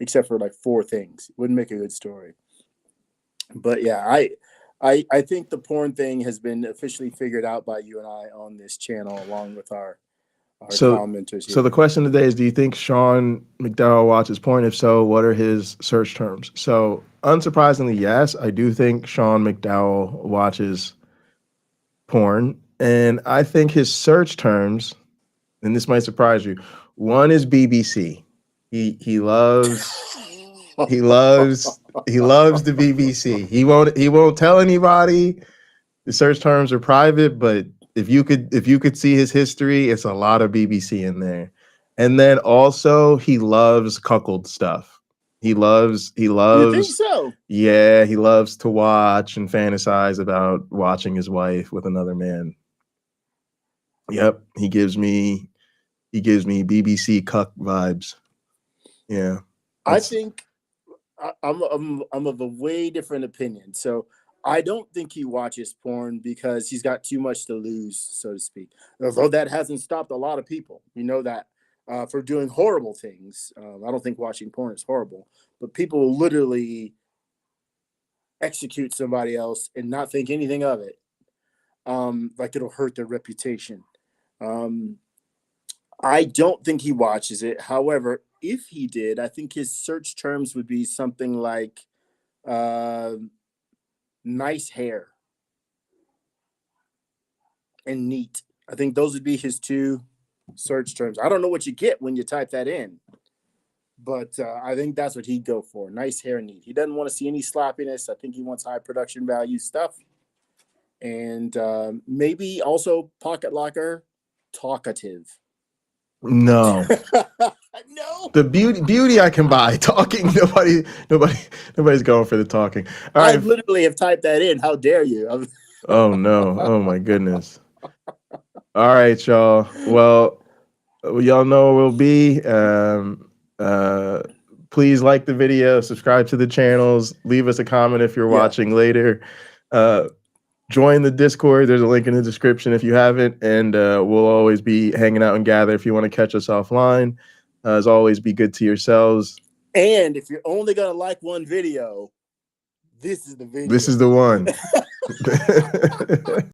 except for like 4 things. Wouldn't make a good story. But yeah, I think the porn thing has been officially figured out by you and I on this channel, along with our commenters here. So the question today is, do you think Sean McDowell watches porn? If so, what are his search terms? So unsurprisingly, yes, I do think Sean McDowell watches porn. And I think his search terms, and this might surprise you, one is BBC. He loves the BBC. He won't tell anybody. The search terms are private, but if you could see his history, it's a lot of BBC in there. And then also he loves cuckold stuff. He loves. You think so? Yeah, he loves to watch and fantasize about watching his wife with another man. Yep, he gives me BBC cuck vibes. Yeah, I think I'm of a way different opinion. So I don't think he watches porn because he's got too much to lose, so to speak. Although that hasn't stopped a lot of people. You know that for doing horrible things. I don't think watching porn is horrible, but people will literally execute somebody else and not think anything of it. Like it'll hurt their reputation. I don't think he watches it. However, if he did, I think his search terms would be something like nice hair and neat. I think those would be his 2 search terms. I don't know what you get when you type that in, but I think that's what he'd go for. Nice hair and neat. He doesn't want to see any sloppiness. I think he wants high production value stuff. And maybe also pocket locker, talkative. No. No. The beauty I can buy. Talking, nobody's going for the talking. All I right. literally have typed that in. How dare you? Oh no. Oh my goodness. All right, y'all. Well, y'all know where we'll be. Please like the video, subscribe to the channels, leave us a comment if you're watching later. Join the Discord. There's a link in the description if you haven't, and we'll always be hanging out and gather if you want to catch us offline. As always, be good to yourselves. And if you're only gonna like one video, this is the video. This is the one.